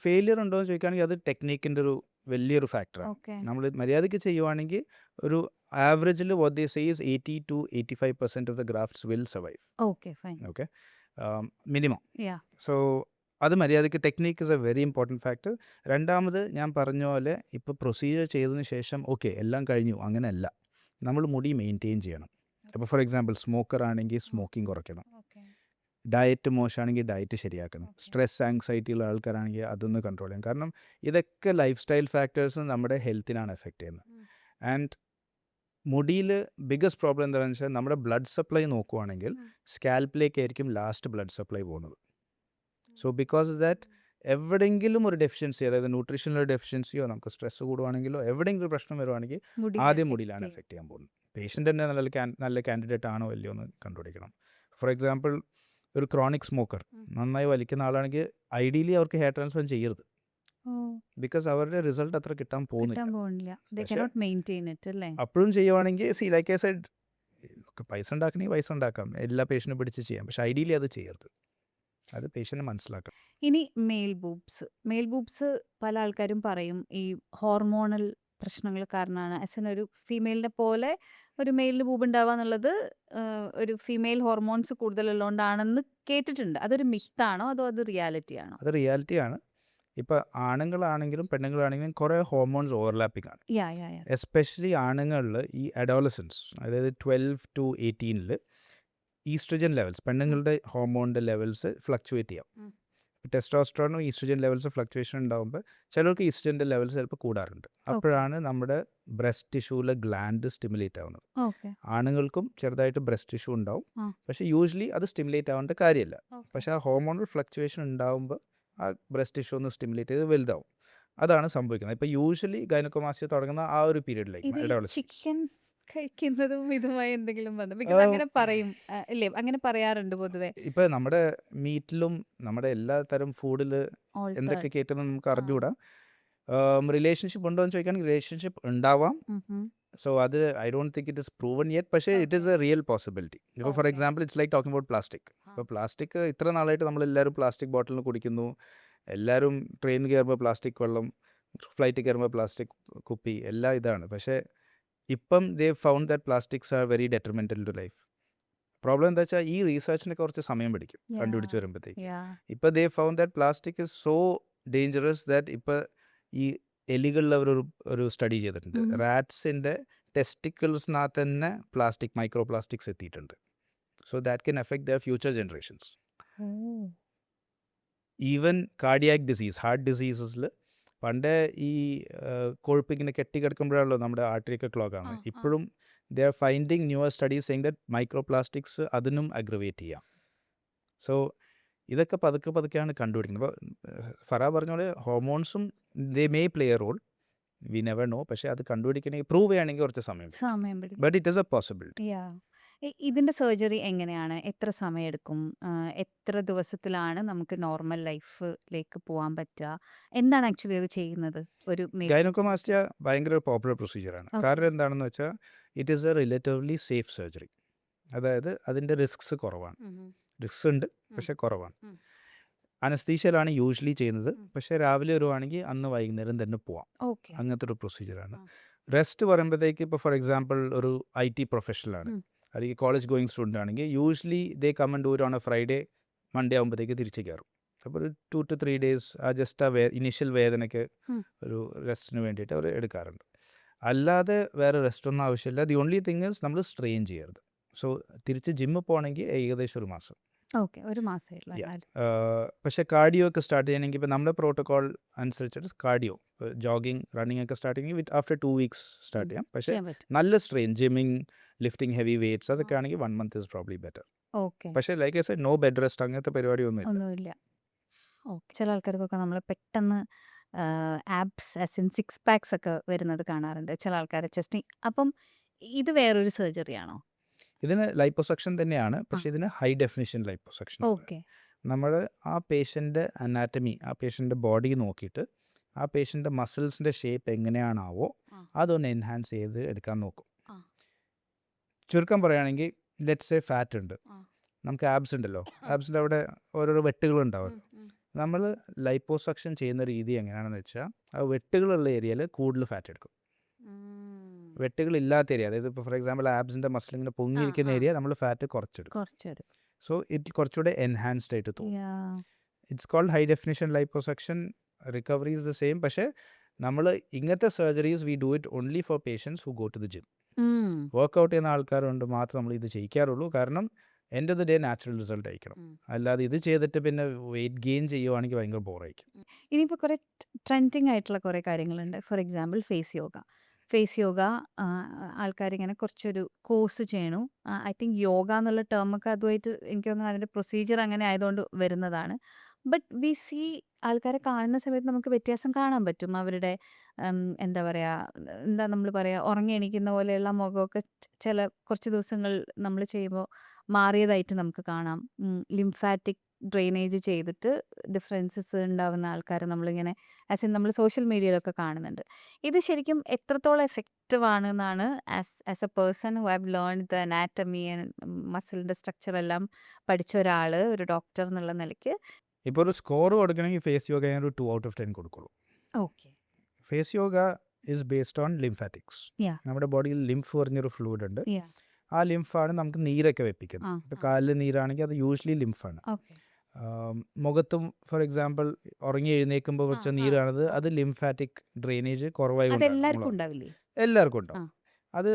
ഫെയിലിയർ ഉണ്ടോ എന്ന് ചോദിക്കുകയാണെങ്കിൽ അത് ടെക്നിക്കിൻ്റെ ഒരു വലിയൊരു ഫാക്ടറാണ്. നമ്മൾ മര്യാദയ്ക്ക് ചെയ്യുവാണെങ്കിൽ ഒരു ആവറേജിൽ what they say is 80 to 85% of the grafts will survive. Okay. Minimum. So അത് മര്യാദയ്ക്ക് technique is A very important factor. രണ്ടാമത് ഞാൻ പറഞ്ഞ പോലെ ഇപ്പോൾ പ്രൊസീജിയർ ചെയ്തതിന് ശേഷം എല്ലാം കഴിഞ്ഞു അങ്ങനെയല്ല, നമ്മൾ മുടി മെയിൻറ്റെയിൻ ചെയ്യണം. അപ്പോൾ ഫോർ എക്സാമ്പിൾ സ്മോക്കർ ആണെങ്കിൽ സ്മോക്കിംഗ് കുറയ്ക്കണം, ഡയറ്റ് മോശമാണെങ്കിൽ ഡയറ്റ് ശരിയാക്കണം, സ്ട്രെസ് ആങ്സൈറ്റി ഉള്ള ആൾക്കാരാണെങ്കിൽ അതൊന്ന് കൺട്രോൾ ചെയ്യണം. കാരണം ഇതൊക്കെ ലൈഫ് സ്റ്റൈൽ ഫാക്ടേഴ്സ് നമ്മുടെ ഹെൽത്തിനാണ് എഫക്റ്റ് ചെയ്യുന്നത്. ആൻഡ് മുടിയിൽ ബിഗ്ഗസ്റ്റ് പ്രോബ്ലം എന്താണെന്ന് വെച്ചാൽ നമ്മുടെ ബ്ലഡ് സപ്ലൈ നോക്കുവാണെങ്കിൽ സ്കാൽപ്പിലേക്കായിരിക്കും ലാസ്റ്റ് ബ്ലഡ് സപ്ലൈ പോകുന്നത്. സോ ബിക്കോസ് ദാറ്റ് എവിടെയെങ്കിലും ഒരു ഡെഫിഷ്യൻസി, അതായത് ന്യൂട്രീഷനിലോ ഡെഫിഷ്യൻസിയോ നമുക്ക് സ്ട്രെസ് കൂടുവാണെങ്കിലോ എവിടെയെങ്കിലും പ്രശ്നം വരുവാണെങ്കിൽ ആദ്യം മുടിയിലാണ് എഫക്റ്റ് ചെയ്യാൻ പോകുന്നത്. പേഷ്യൻ്റ് തന്നെ നല്ല കാൻഡിഡേറ്റ് ആണോ അല്ലയോ എന്ന് കണ്ടുപിടിക്കണം. ഫോർ എക്സാമ്പിൾ ഒരു ക്രോണിക് സ്മോക്കർ നന്നായി വലിക്കുന്ന ആളാണെങ്കിൽ ഐഡിയലി അവർക്ക് ഹെയർ ട്രാൻസ്പ്ലാന്റ് ചെയ്യരുത്, ബിക്കോസ് അവരുടെ റിസൾട്ട് അത്ര കിട്ടാൻ പോകുന്നില്ല. അപ്പോഴും ചെയ്യുവാണെങ്കിൽ സി ലൈക്ക് ഐ സെഡ് പൈസ ഉണ്ടാക്കണമെങ്കിൽ പൈസ ഉണ്ടാക്കാം, എല്ലാ പേഷ്യൻറ്റും പിടിച്ച് ചെയ്യാം, പക്ഷെ ഐഡിയലി അത് ചെയ്യരുത്. അത് പേഷ്യൻറ്റിനെ മനസ്സിലാക്കണം. ഇനി മെയിൽ ബൂബ്സ് പല ആൾക്കാരും പറയും ഈ ഹോർമോണൽ പ്രശ്നങ്ങൾ കാരണമാണ്. ഒരു ഫീമെയിലിനെ പോലെ ഒരു മെയിലിന് ബൂബ് ഉണ്ടാവുക എന്നുള്ളത് ഒരു ഫീമെയിൽ ഹോർമോൺസ് കൂടുതലുള്ളതുകൊണ്ടാണെന്ന് കേട്ടിട്ടുണ്ട്. അതൊരു മിത്താണോ അതോ അത് റിയാലിറ്റി ആണോ? അത് റിയാലിറ്റിയാണ്. ഇപ്പോൾ ആണുങ്ങളാണെങ്കിലും പെണ്ണുങ്ങളാണെങ്കിലും കുറേ ഹോർമോൺസ് ഓവർലാപ്പിംഗ് ആണ്. എസ്പെഷ്യലി ആണുങ്ങളിൽ ഈ അഡോളസൻസ്, അതായത് 12 to 18 ഈസ്ട്രജൻ ലെവൽസ്, പെണ്ണുങ്ങളുടെ ഹോർമോണിൻ്റെ ലെവൽസ് ഫ്ലക്ച്വേറ്റ് ചെയ്യാം. ടെസ്റ്റോസ്റ്ററോണും ഈസ്ട്രജൻ ലെവൽസ് ഫ്ലക്ച്വേഷൻ ഉണ്ടാകുമ്പോൾ ചിലർക്ക് ഈസ്ട്രജൻ്റെ ലെവൽസ് ചിലപ്പോൾ കൂടാറുണ്ട്. അപ്പോഴാണ് നമ്മുടെ ബ്രസ്റ്റ് ടിഷ്യൂവിലെ ഗ്ലാൻഡ് സ്റ്റിമുലേറ്റ് ആവുന്നത്. ഓക്കെ. ആണുങ്ങൾക്കും ചെറുതായിട്ട് ബ്രസ്റ്റ് ടിഷ്യൂ ഉണ്ടാവും, ആ. പക്ഷേ യൂഷ്വലി അത് സ്റ്റിമുലേറ്റ് ആവേണ്ട കാര്യമില്ല. ഓക്കെ. പക്ഷേ ആ ഹോർമോണൽ ഫ്ലക്ച്വേഷൻ ഉണ്ടാകുമ്പോൾ ആ ബ്രസ്റ്റ് ടിഷ്യൂ ഒന്ന് സ്റ്റിമുലേറ്റ് ചെയ്ത് വലുതാവും. അതാണ് സംഭവിക്കുന്നത്. ഇപ്പോൾ യൂഷ്വലി ഗൈനക്കോമാസ്റ്റിയ തുടങ്ങുന്ന ആ ഒരു പീരീഡിലേക്ക് ഇത് ഈ അഡോളസൻസ്. ചിക്കൻ കഴിക്കുന്നതും ഇതുമായി എന്തെങ്കിലും ബന്ധം? ബിക്കോസ് അങ്ങനെ പറയും, ഇല്ലേ? അങ്ങനെ പറയാറുണ്ട് പൊതുവെ. ഇപ്പോൾ നമ്മുടെ മീറ്റിലും നമ്മുടെ എല്ലാ തരം ഫുഡിൽ എന്തൊക്കെ ഓൾട്ടേർഡ്. കയറ്റുന്നത് നമുക്ക് ആ. അറിഞ്ഞുകൂടാ. റിലേഷൻഷിപ്പ് ഉണ്ടോ എന്ന് ചോദിക്കുകയാണെങ്കിൽ റിലേഷൻഷിപ്പ് ഉണ്ടാവാം. സോ അത് I don't think it is proven yet, പക്ഷേ it is a real possibility. ഇപ്പോൾ for Okay. Example it's like talking about plastic. ഇപ്പോൾ പ്ലാസ്റ്റിക് ഇത്ര നാളായിട്ട് നമ്മളെല്ലാവരും പ്ലാസ്റ്റിക് ബോട്ടിലിൽ കുടിക്കുന്നു, എല്ലാവരും ട്രെയിൻ കയറുമ്പോൾ പ്ലാസ്റ്റിക് വെള്ളം, ഫ്ലൈറ്റ് കയറുമ്പോൾ പ്ലാസ്റ്റിക് കുപ്പി, എല്ലാം ഇതാണ്. പക്ഷേ ഇപ്പം they found that plastics are very detrimental to life. Problem എന്താ വെച്ചാൽ ഈ റീസെർച്ചിനൊക്കെ കുറച്ച് സമയം പിടിക്കും കണ്ടുപിടിച്ച് വരുമ്പോഴത്തേക്ക്. ഇപ്പോൾ they found that plastic is so dangerous that ഇപ്പോൾ ഈ എലികളിൽ ഒരു സ്റ്റഡി ചെയ്തിട്ടുണ്ട്. റാറ്റ്സിൻ്റെ ടെസ്റ്റിക്കിൾസിനകത്ത് തന്നെ മൈക്രോ പ്ലാസ്റ്റിക്സ് എത്തിയിട്ടുണ്ട്. So that can affect the future generations. Even cardiac disease, heart ഡിസീസസിൽ പണ്ട് ഈ കൊഴുപ്പ് ഇങ്ങനെ കെട്ടിക്കിടക്കുമ്പോഴാണല്ലോ നമ്മുടെ ആർട്ടറിയൊക്കെ ക്ലോഗ് ആണ്. ഇപ്പോഴും they are finding newer studies saying that micro plastics അതിനും അഗ്രവേറ്റ് ചെയ്യാം. സോ ഇതൊക്കെ പതുക്കെ പതുക്കെയാണ് കണ്ടുപിടിക്കുന്നത്. അപ്പോൾ ഫറ പറഞ്ഞ പോലെ ഹോർമോൺസും they may play a role, we never know. പക്ഷേ അത് കണ്ടുപിടിക്കണമെങ്കിൽ പ്രൂവ് ചെയ്യണമെങ്കിൽ കുറച്ച് സമയം, but it is a possibility. ഇതിന്റെ സർജറി എങ്ങനെയാണ്? എത്ര സമയമെടുക്കും? എത്ര ദിവസത്തിലാണ് നമുക്ക് നോർമൽ ലൈഫിലേക്ക് പോകാൻ പറ്റുക? എന്താണ് ആക്ച്വലി അത് ചെയ്യുന്നത്? ഒരു ഗൈനക്കോമാസ്റ്റിയ ഭയങ്കര പോപ്പുലർ പ്രൊസീജിയറാണ്. Okay. കാരണം എന്താണെന്ന് വെച്ചാൽ it is A relatively safe surgery. അതായത് അതിൻ്റെ റിസ്ക്സ് കുറവാണ്. റിസ്ക് ഉണ്ട്, പക്ഷേ കുറവാണ്. അനസ്തീഷ്യയിലാണ് യൂഷ്വലി ചെയ്യുന്നത്, പക്ഷേ രാവിലെ വരുവാണെങ്കിൽ അന്ന് വൈകുന്നേരം തന്നെ പോവാം. ഓക്കെ. അങ്ങനത്തെ ഒരു പ്രൊസീജിയറാണ്. റെസ്റ്റ് പറയുമ്പോഴത്തേക്ക് ഇപ്പോൾ ഫോർ എക്സാമ്പിൾ ഒരു IT പ്രൊഫഷണലാണ് അല്ലെങ്കിൽ കോളേജ് ഗോയിങ് സ്റ്റുഡൻ്റ് ആണെങ്കിൽ usually they come and do it on a Friday, Monday ആകുമ്പോഴത്തേക്ക് തിരിച്ച് കയറും. അപ്പോൾ ഒരു 2 to 3 days ആ ജസ്റ്റ് ആ ഇനീഷ്യൽ വേദനയ്ക്ക് ഒരു റെസ്റ്റിന് വേണ്ടിയിട്ട് അവർ എടുക്കാറുണ്ട്. അല്ലാതെ വേറെ റെസ്റ്റൊന്നും ആവശ്യമില്ല. ദി ഓൺലി തിങ് ഇസ് നമ്മൾ സ്ട്രെയിൻ ചെയ്യരുത്. സോ തിരിച്ച് ജിമ്മിൽ പോകണമെങ്കിൽ ഏകദേശം ഒരു മാസം. ഓക്കെ, ഒരു മാസമായിട്ടുള്ള പക്ഷേ കാർഡിയോ ഒക്കെ സ്റ്റാർട്ട് ചെയ്യണമെങ്കിൽ ഇപ്പോൾ നമ്മുടെ പ്രോട്ടോകോൾ അനുസരിച്ചിട്ട് കാർഡിയോ, ജോഗിങ്, റണ്ണിങ് ഒക്കെ സ്റ്റാർട്ട് ചെയ്യണമെങ്കിൽ ആഫ്റ്റർ 2 weeks സ്റ്റാർട്ട് ചെയ്യാം. പക്ഷേ ചെയ്യാൻ പറ്റും. നല്ല strain, gymming, lifting heavy weights അതൊക്കെ ആണെങ്കിൽ 1 month is probably better. Okay. പക്ഷേ like I said no bed rest അങ്ങനത്തെ പരിപാടിയൊന്നും ഒന്നുമില്ല. ഓക്കെ. ചില ആൾക്കാർക്കൊക്കെ നമ്മൾ പെട്ടെന്ന് ആബ്സ് ആസ് ഇൻ 6 packs ഒക്കെ വരുന്നത് കാണാറുണ്ട്. ചില ആൾക്കാരെ ചെസ്റ്റ്. അപ്പം ഇത് വേറൊരു സർജറി ആണോ? ഇതിന് ലൈപ്പോസക്ഷൻ തന്നെയാണ്, പക്ഷേ ഇതിന് ഹൈ ഡെഫിനിഷൻ ലൈപ്പോസക്ഷൻ. ഓക്കെ. നമ്മൾ ആ പേഷ്യൻ്റെ അനാറ്റമി, ആ പേഷ്യൻ്റെ ബോഡി നോക്കിയിട്ട് ആ പേഷ്യൻ്റെ മസിൽസിൻ്റെ ഷേപ്പ് എങ്ങനെയാണാവോ അതൊന്ന് എൻഹാൻസ് ചെയ്ത് എടുക്കാൻ നോക്കും. ചുരുക്കം പറയുകയാണെങ്കിൽ ലെറ്റ്സ് സേ ഫാറ്റ് ഉണ്ട്, നമുക്ക് ആബ്സ് ഉണ്ടല്ലോ, ആബ്സിൻ്റെ അവിടെ ഓരോരോ വെട്ടുകളുണ്ടാവുമല്ലോ. നമ്മൾ ലൈപ്പോസക്ഷൻ ചെയ്യുന്ന രീതി എങ്ങനെയാണെന്ന് വെച്ചാൽ ആ വെട്ടുകളുള്ള ഏരിയയിൽ കൂടുതൽ ഫാറ്റ് എടുക്കും. വെട്ടുകളില്ലാത്ത ഏരിയ, അതായത് ഇപ്പോൾ ഫോർ എക്സാമ്പിൾ ആബ്സിൻ്റെ മസിൽ ഇങ്ങനെ പൊങ്ങിയിരിക്കുന്ന ഏരിയ നമ്മൾ ഫാറ്റ് കുറച്ചെടുക്കും. സോ ഇറ്റ് കുറച്ചുകൂടെ എൻഹാൻസ്ഡ് ആയിട്ട് തോന്നും. It's called high definition liposuction. Recovery is the same. പക്ഷേ നമ്മൾ ഇങ്ങനത്തെ surgeries we do it only for patients who go to the gym. Workout ചെയ്യുന്ന ആൾക്കാരുണ്ട് മാത്രം നമ്മൾ ഇത് ചെയ്യിക്കാറുള്ളൂ. കാരണം end of the day natural result അയക്കണം. അല്ലാതെ ഇത് ചെയ്തിട്ട് പിന്നെ വെയിറ്റ് ഗെയിൻ ചെയ്യുവാണെങ്കിൽ ഭയങ്കര ബോറായിരിക്കും. ഇനിയിപ്പോൾ കുറേ ട്രെൻഡിങ് ആയിട്ടുള്ള കുറേ കാര്യങ്ങളുണ്ട്. For example face yoga. Face yoga ആൾക്കാരിങ്ങനെ കുറച്ചൊരു കോഴ്സ് ചെയ്യണു. ഐ തിങ്ക് യോഗ എന്നുള്ള ടേമൊക്കെ അതുമായിട്ട് എനിക്ക് തോന്നുന്നു അതിൻ്റെ പ്രൊസീജിയർ അങ്ങനെ ആയതുകൊണ്ട് വരുന്നതാണ്. ബട്ട് വി സീ ആൾക്കാരെ കാണുന്ന സമയത്ത് നമുക്ക് വ്യത്യാസം കാണാൻ പറ്റും. അവരുടെ എന്താ നമ്മൾ പറയുക, ഉറങ്ങി എണീക്കുന്ന പോലെയുള്ള മുഖമൊക്കെ ചില കുറച്ച് ദിവസങ്ങൾ നമ്മൾ ചെയ്യുമ്പോൾ മാറിയതായിട്ട് നമുക്ക് കാണാം. ലിംഫാറ്റിക് ഡ്രെയിനേജ് ചെയ്തിട്ട് ഡിഫറൻസസ് ഉണ്ടാവുന്ന ആൾക്കാരെ നമ്മളിങ്ങനെ ആസ് ഇൻ നമ്മൾ സോഷ്യൽ മീഡിയയിലൊക്കെ കാണുന്നുണ്ട്. ഇത് ശരിക്കും എത്രത്തോളം എഫക്റ്റീവ് ആണെന്നാണ് as a person who have learn the anatomy and മസിലിൻ്റെ സ്ട്രക്ചർ എല്ലാം പഠിച്ച ഒരാൾ, ഒരു ഡോക്ടർ എന്നുള്ള നിലയ്ക്ക്? ഇപ്പോൾ ഒരു സ്കോർ കൊടുക്കണമെങ്കിൽ ഫേസ് യോഗ ഞാൻ ഒരു 2 out of 10 കൊടുക്കുള്ളൂ. Okay. Face yoga is based on lymphatics. നമ്മുടെ ബോഡിയിൽ ലിംഫ് പറഞ്ഞൊരു ഫ്ലൂയിഡ് ഉണ്ട്. ആ ലിംഫാണ് നമുക്ക് നീരൊക്കെ വെപ്പിക്കുന്നത്. ഇപ്പോൾ കാലിൽ നീരാണെങ്കിൽ അത് യൂഷ്വലി ലിംഫാണ്. മുഖത്തും ഫോർ എക്സാമ്പിൾ ഉറങ്ങി എഴുന്നേൽക്കുമ്പോൾ വെച്ച നീരാണത്. അത് ലിംഫാറ്റിക് ഡ്രെയിനേജ് കുറവായി എല്ലാവർക്കും ഉണ്ടാവില്ലേ? എല്ലാവർക്കും ഉണ്ടാവും. അത്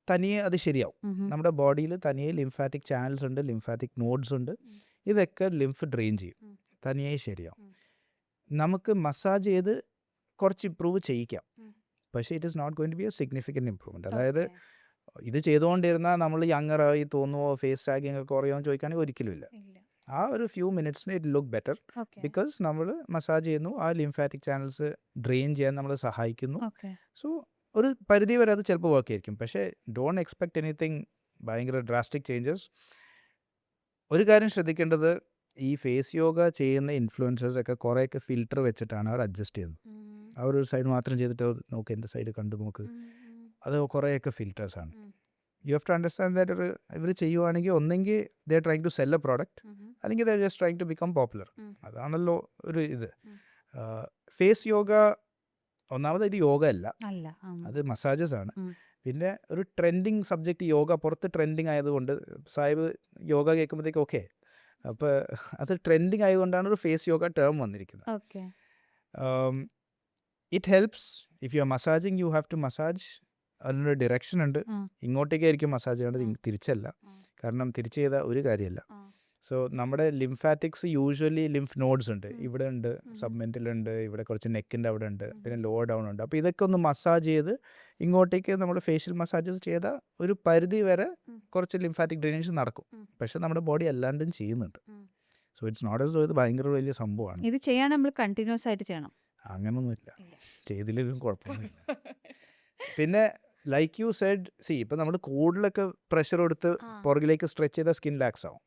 തനിയെ അത് ശരിയാവും. നമ്മുടെ ബോഡിയിൽ തനിയെ ലിംഫാറ്റിക് ചാനൽസ് ഉണ്ട്, ലിംഫാറ്റിക് നോഡ്സ് ഉണ്ട്. ഇതൊക്കെ ലിംഫ് ഡ്രെയിൻ ചെയ്യും. തനിയെ ശരിയാവും. നമുക്ക് മസാജ് ചെയ്ത് കുറച്ച് ഇമ്പ്രൂവ് ചെയ്യിക്കാം, പക്ഷേ it is not going to be a significant improvement. അതായത് ഇത് ചെയ്തുകൊണ്ടിരുന്നാൽ നമ്മൾ യങ്ങറായി തോന്നുമോ, ഫേസ് ടാഗിങ് ഒക്കെ കുറയുമോ എന്ന് ചോദിക്കുകയാണെങ്കിൽ ഒരിക്കലും ഇല്ല. ആ ഒരു ഫ്യൂ മിനിറ്റ്സിന് ഇറ്റ് ലുക്ക് ബെറ്റർ ബിക്കോസ് നമ്മൾ മസാജ് ചെയ്യുന്നു, ആ ലിംഫാറ്റിക് ചാനൽസ് ഡ്രെയിൻ ചെയ്യാൻ നമ്മളെ സഹായിക്കുന്നു. സോ ഒരു പരിധി വരെ അത് ചിലപ്പോൾ വർക്ക് ആയിരിക്കും, പക്ഷേ ഡോണ്ട് എക്സ്പെക്ട് എനിത്തിങ് ഭയങ്കര ഡ്രാസ്റ്റിക് ചേഞ്ചസ്. ഒരു കാര്യം ശ്രദ്ധിക്കേണ്ടത്, ഈ ഫേസ് യോഗ ചെയ്യുന്ന ഇൻഫ്ലുവൻസേഴ്സൊക്കെ കുറേയൊക്കെ ഫിൽറ്റർ വെച്ചിട്ടാണ് അവർ അഡ്ജസ്റ്റ് ചെയ്യുന്നത്. അവർ ഒരു സൈഡ് മാത്രം ചെയ്തിട്ട് നോക്ക് എൻ്റെ സൈഡ് കണ്ടു നോക്ക്, അത് കുറേയൊക്കെ ഫിൽറ്റേഴ്സാണ്. You have to understand that ഇവർ ചെയ്യുവാണെങ്കിൽ ഒന്നെങ്കിൽ they are trying to sell a product, അല്ലെങ്കിൽ they are just trying to become popular. അതാണല്ലോ ഒരു ഇത്. ഫേസ് യോഗ ഒന്നാമത് ഇത് യോഗ അല്ല, അത് മസാജസ് ആണ്. പിന്നെ ഒരു ട്രെൻഡിങ് സബ്ജക്റ്റ് യോഗ പുറത്ത് ട്രെൻഡിങ് ആയതുകൊണ്ട് സാഹിബ് യോഗ കേൾക്കുമ്പോഴത്തേക്ക് ഓക്കെ, അപ്പോൾ അത് ട്രെൻഡിങ് ആയതുകൊണ്ടാണ് ഒരു ഫേസ് യോഗ ടേം വന്നിരിക്കുന്നത്. It helps if you are massaging, you have to massage. അതിനൊരു ഡിറക്ഷൻ ഉണ്ട്. ഇങ്ങോട്ടേക്കായിരിക്കും മസാജ് ചെയ്യേണ്ടത്, തിരിച്ചല്ല. കാരണം തിരിച്ച് ചെയ്താൽ ഒരു കാര്യമല്ല. സോ നമ്മുടെ ലിംഫാറ്റിക്സ് യൂഷ്വലി ലിംഫ് നോഡ്സ് ഉണ്ട്, ഇവിടെ ഉണ്ട്, സബ്മെൻറ്റിലുണ്ട്, ഇവിടെ കുറച്ച് നെക്കിൻ്റെ അവിടെ ഉണ്ട്, പിന്നെ ലോവർ ഡൗൺ ഉണ്ട്. അപ്പോൾ ഇതൊക്കെ ഒന്ന് മസാജ് ചെയ്ത് ഇങ്ങോട്ടേക്ക് നമ്മൾ ഫേഷ്യൽ മസാജസ് ചെയ്താൽ ഒരു പരിധി വരെ കുറച്ച് ലിംഫാറ്റിക് ഡ്രെയിനേജ് നടക്കും. പക്ഷെ നമ്മുടെ ബോഡി അല്ലാണ്ടും ചെയ്യുന്നുണ്ട്. സോ ഇറ്റ്സ് നോട്ട് ആസ് ഇത് ഭയങ്കര വലിയ സംഭവമാണ്. ഇത് ചെയ്യാൻ നമ്മൾ കണ്ടിന്യൂസ് ആയിട്ട് ചെയ്യണം, അങ്ങനൊന്നുമില്ല, ചെയ്തില്ലെങ്കിലും കുഴപ്പമൊന്നുമില്ല. പിന്നെ ലൈക്ക് യു സെഡ്, ഇപ്പം നമ്മൾ കൂടുതലൊക്കെ പ്രഷർ കൊടുത്ത് പുറകിലേക്ക് സ്ട്രെച്ച് ചെയ്താൽ സ്കിൻ ലാക്സ് ആവും.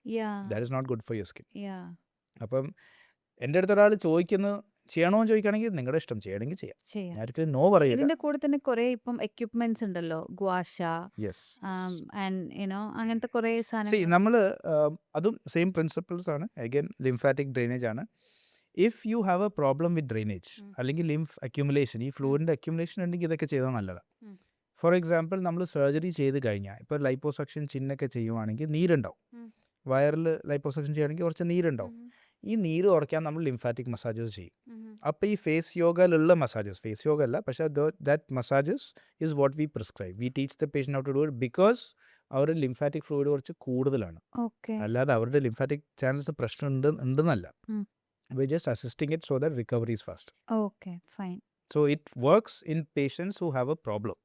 That is not good for your skin. അപ്പം എൻ്റെ അടുത്ത് ഒരാൾ ചെയ്യണോ എന്ന് ചോദിക്കുകയാണെങ്കിൽ നിങ്ങളുടെ ഇഷ്ടം, ചെയ്യണമെങ്കിൽ ചെയ്യാം, ഞാൻ നോ പറയില്ല. ഇതിന്റെ കൂടെ തന്നെ കുറെ ഇപ്പം എക്യുപ്മെന്റ്സ് ഉണ്ടല്ലോ, ഗുവാഷ, അങ്ങനത്തെ കുറെ സാധനങ്ങൾ. നമ്മൾ അതും സെയിം പ്രിൻസിപ്പിൾസ് ആണ്. അഗൈൻ ലിംഫാറ്റിക് ഡ്രെയിനേജ് ആണ്. If you have A problem with drainage അല്ലെങ്കിൽ ലിംഫ് അക്യുമുലേഷൻ, ഈ ഫ്ലൂയിഡിൻ്റെ അക്യുമുലേഷൻ ഉണ്ടെങ്കിൽ ഇതൊക്കെ ചെയ്താൽ നല്ലതാണ്. ഫോർ എക്സാമ്പിൾ, നമ്മൾ സർജറി ചെയ്ത് കഴിഞ്ഞാൽ ഇപ്പോൾ ലൈപ്പോസക്ഷൻ ചിന്നൊക്കെ ചെയ്യുവാണെങ്കിൽ നീരുണ്ടാവും. വയറിൽ ലൈപ്പോസക്ഷൻ ചെയ്യുകയാണെങ്കിൽ കുറച്ച് നീരുണ്ടാവും. ഈ നീര് കുറയ്ക്കാൻ നമ്മൾ ലിംഫാറ്റിക് മസാജസ് ചെയ്യും. അപ്പോൾ ഈ ഫേസ് യോഗയിലുള്ള മസാജസ്, ഫേസ് യോഗ അല്ല, പക്ഷേ that massages is what we prescribe. We teach the patient how to do it because അവരുടെ ലിംഫാറ്റിക് ഫ്ലൂയിഡ് കുറച്ച് കൂടുതലാണ്. അല്ലാതെ അവരുടെ ലിംഫാറ്റിക് ചാനൽസ് പ്രശ്നം ഉണ്ടെന്നല്ല. We're just assisting it so that recovery is faster. Okay, fine. So it works in patients who have a problem.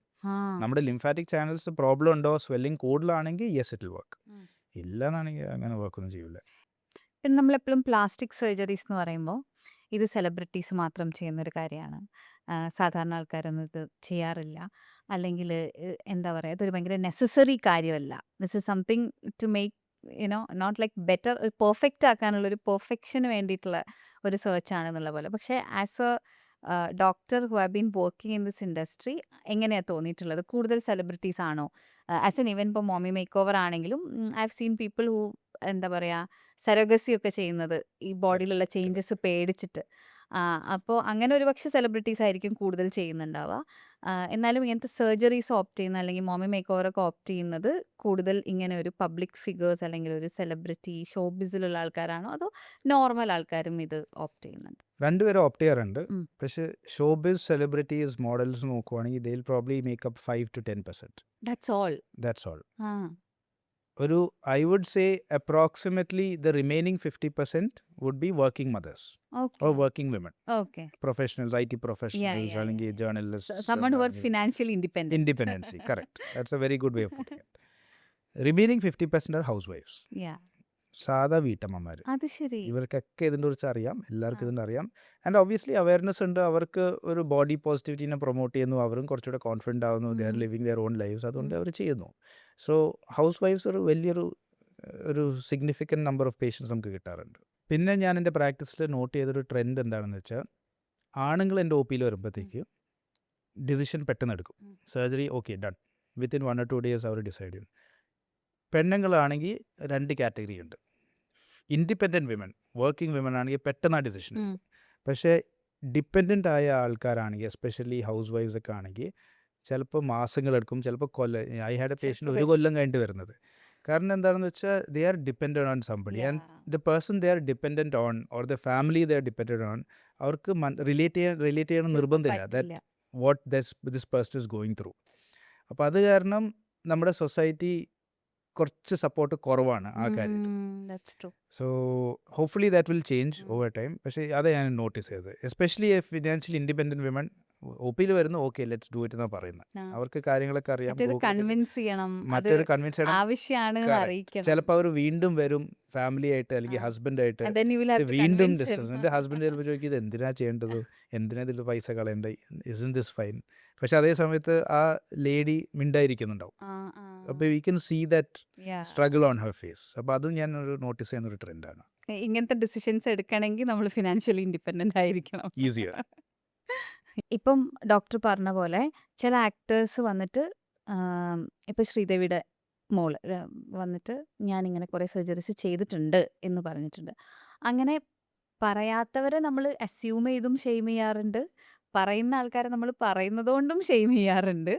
നമ്മുടെ lymphatic channels problem ഉണ്ടോ, swelling കൂടുതലാണെങ്കിൽ യെസ് ഇറ്റ് വിൽ വർക്ക്. ഇല്ലെന്നാണെങ്കിൽ അങ്ങനെ വർക്കൊന്നും ചെയ്യില്ല. പിന്നെ നമ്മളെപ്പോഴും പ്ലാസ്റ്റിക് സർജറീസ് എന്ന് പറയുമ്പോൾ ഇത് സെലിബ്രിറ്റീസ് മാത്രം ചെയ്യുന്നൊരു കാര്യമാണ്. സാധാരണ ആൾക്കാരൊന്നും ഇത് ചെയ്യാറില്ല. അല്ലെങ്കിൽ എന്താ പറയുക, ഇതൊരു ഭയങ്കര നെസസറി കാര്യമല്ല. This is something to make not like better, perfect ആക്കാനുള്ള ഒരു പെർഫെക്ഷന് വേണ്ടിയിട്ടുള്ള ഒരു സെർച്ച് ആണെന്നുള്ള പോലെ. പക്ഷേ as a doctor who have been working in this industry, എങ്ങനെയാണ് തോന്നിയിട്ടുള്ളത്? കൂടുതൽ സെലിബ്രിറ്റീസ് ആണോ? ആസ് എൻ ഈവൻ ഇപ്പോൾ മോമി മേക്ക് ഓവർ ആണെങ്കിലും I have seen people who എന്താ പറയുക, സരോഗസി ഒക്കെ ചെയ്യുന്നത് ഈ ബോഡിയിലുള്ള ചേഞ്ചസ് പേടിച്ചിട്ട്. അപ്പോൾ അങ്ങനെ ഒരു പക്ഷേ സെലിബ്രിറ്റീസ് ആയിരിക്കും കൂടുതൽ ചെയ്യുന്നുണ്ടാവുക. എന്നാലും ഇങ്ങനത്തെ സർജറീസ് ഓപ്റ്റ് ചെയ്യുന്ന അല്ലെങ്കിൽ മോമി മേക്ക് ഓവറൊക്കെ ഓപ്റ്റ് ചെയ്യുന്നത് കൂടുതൽ ഇങ്ങനെ ഒരു പബ്ലിക് ഫിഗേഴ്സ് അല്ലെങ്കിൽ ഒരു സെലിബ്രിറ്റി ഷോബിസിലുള്ള ആൾക്കാരാണോ, അതോ നോർമൽ ആൾക്കാരും ഇത് ഓപ്റ്റ് ചെയ്യുന്നുണ്ട്? രണ്ടുപേരും ഓപ്റ്റ് ചെയ്യാറുണ്ട്. പക്ഷേ ഷോബിസ്, സെലിബ്രിറ്റീസ്, മോഡൽസ് നോക്കുവാണെങ്കിൽ they will probably make up 5 to 10%. That's all. ഒരു I would say approximately the remaining 50% would be working mothers or working women, professionals, IT professionals, അല്ലെങ്കിൽ journalists, someone who are financially independency. Correct. That's a very good way of putting it. Remaining 50% are housewives. സാധാ വീട്ടമ്മമാർ. ഇവർക്കൊക്കെ ഇതിൻ്റെ കുറിച്ച് അറിയാം, എല്ലാവർക്കും ഇതിൻ്റെ അറിയാം. ആൻഡ് ഒബ്വിയസ്ലി അവയർനെസ് ഉണ്ട്. അവർക്ക് ഒരു ബോഡി പോസിറ്റിവിറ്റീനെ പ്രൊമോട്ട് ചെയ്യുന്നു, അവരും കുറച്ചുകൂടെ കോൺഫിഡൻ്റ് ആവുന്നു, they are living their own lifes, അതുകൊണ്ട് അവർ ചെയ്യുന്നു. സോ ഹൗസ് വൈഫ്സ് ഒരു വലിയൊരു സിഗ്നിഫിക്കൻറ്റ് നമ്പർ ഓഫ് പേഷ്യൻസ് നമുക്ക് കിട്ടാറുണ്ട്. പിന്നെ ഞാൻ എൻ്റെ പ്രാക്ടീസിൽ നോട്ട് ചെയ്തൊരു ട്രെൻഡ് എന്താണെന്ന് വെച്ചാൽ, ആണുങ്ങൾ എൻ്റെ ഒ പിയിൽ വരുമ്പോഴത്തേക്ക് ഡിസിഷൻ പെട്ടെന്ന് എടുക്കും. Surgery okay done, within 1 or 2 days അവർ ഡിസൈഡ് ചെയ്യും. പെണ്ണുങ്ങളാണെങ്കിൽ 2 കാറ്റഗറി ഉണ്ട്. ഇൻഡിപെൻഡൻറ്റ് വിമൻ, വർക്കിംഗ് വിമൻ ആണെങ്കിൽ പെട്ടെന്ന് ആ ഡിസിഷൻ എടുക്കും. പക്ഷേ ഡിപ്പെൻഡൻ്റ് ആയ ആൾക്കാരാണെങ്കിൽ, എസ്പെഷ്യലി ഹൗസ് വൈഫ്സ് ഒക്കെ ആണെങ്കിൽ ചിലപ്പോൾ മാസങ്ങളെടുക്കും, ചിലപ്പോൾ ഐ ഹാഡ് എ പേഷ്യൻ്റ് 1 കൊല്ലം കഴിഞ്ഞിട്ട് വരുന്നത്. കാരണം എന്താണെന്ന് വെച്ചാൽ they are dependent on somebody, and the person they are dependent on or the family they are dependent on, അവർക്ക് റിലേറ്റ് ചെയ്യണം നിർബന്ധമില്ല that what this person is going through. അപ്പോൾ അത് കാരണം നമ്മുടെ സൊസൈറ്റി കുറച്ച് സപ്പോർട്ട് കുറവാണ് ആ കാര്യത്തിൽ. That's true. So hopefully that will change over time. പക്ഷേ അത് ഞാൻ നോട്ടീസ് ചെയ്തത്, എസ്പെഷ്യലി ഫിനാൻഷ്യലി ഇൻഡിപെൻഡൻറ്റ് വിമൻ ഒ.പിയിൽ വരുന്ന ഓക്കെ ലെറ്റ്സ് ഡു ഇറ്റ് എന്നാണ് പറയുന്നത്. ആ. അവർക്ക് കാര്യങ്ങളൊക്കെ അറിയാം. മറ്റേത് കൺവിൻസ് ചെയ്യണം, അത് മറ്റൊരു കൺവിൻസ് ചെയ്യണം. ആവശ്യമാണ് അറിയിക്കണം. ചിലപ്പോൾ അവർ വീണ്ടും വരും ഫാമിലി ആയിട്ട് അല്ലെങ്കിൽ ഹസ്ബൻഡായിട്ട് And then you will have to വീണ്ടും convince him. ഡിസ്കസ്. എൻ്റെ ഹസ്ബൻഡ് ചിലപ്പോൾ ചോദിക്കും, ഇത് എന്തിനാ ചെയ്യേണ്ടത്, എന്തിനാ ഇതിൽ പൈസ കളയേണ്ടത്, ഇസൻ ദിസ് ഫൈൻ. പക്ഷെ അതേ സമയത്ത് ആ ലേഡി മിണ്ടായിരിക്കുന്നുണ്ടാവും. അപ്പോൾ we can see that Yeah. Struggle on her face. അപ്പോൾ അത് ഞാൻ ഒരു നോട്ടീസ് ചെയ്യുന്ന ഒരു ട്രെൻഡാണ്. ഇങ്ങനത്തെ ഡിസിഷൻസ് എടുക്കണമെങ്കിൽ നമ്മൾ ഫിനാൻഷ്യലി ഇൻഡിപെൻഡൻ്റ് ആയിരിക്കണം. ഈസിയർ. ഇപ്പം ഡോക്ടർ പറഞ്ഞ പോലെ ചില ആക്ടേഴ്സ് വന്നിട്ട് ഇപ്പം ശ്രീദേവിയുടെ മോള് വന്നിട്ട് ഞാനിങ്ങനെ കുറേ സർജറീസ് ചെയ്തിട്ടുണ്ട് എന്ന് പറഞ്ഞിട്ടുണ്ട്. അങ്ങനെ പറയാത്തവരെ നമ്മൾ അസ്യൂം ചെയ്തും ഷെയിം ചെയ്യാറുണ്ട്, പറയുന്ന ആൾക്കാരെ നമ്മൾ പറയുന്നത് കൊണ്ടും ഷെയിം ചെയ്യാറുണ്ട്.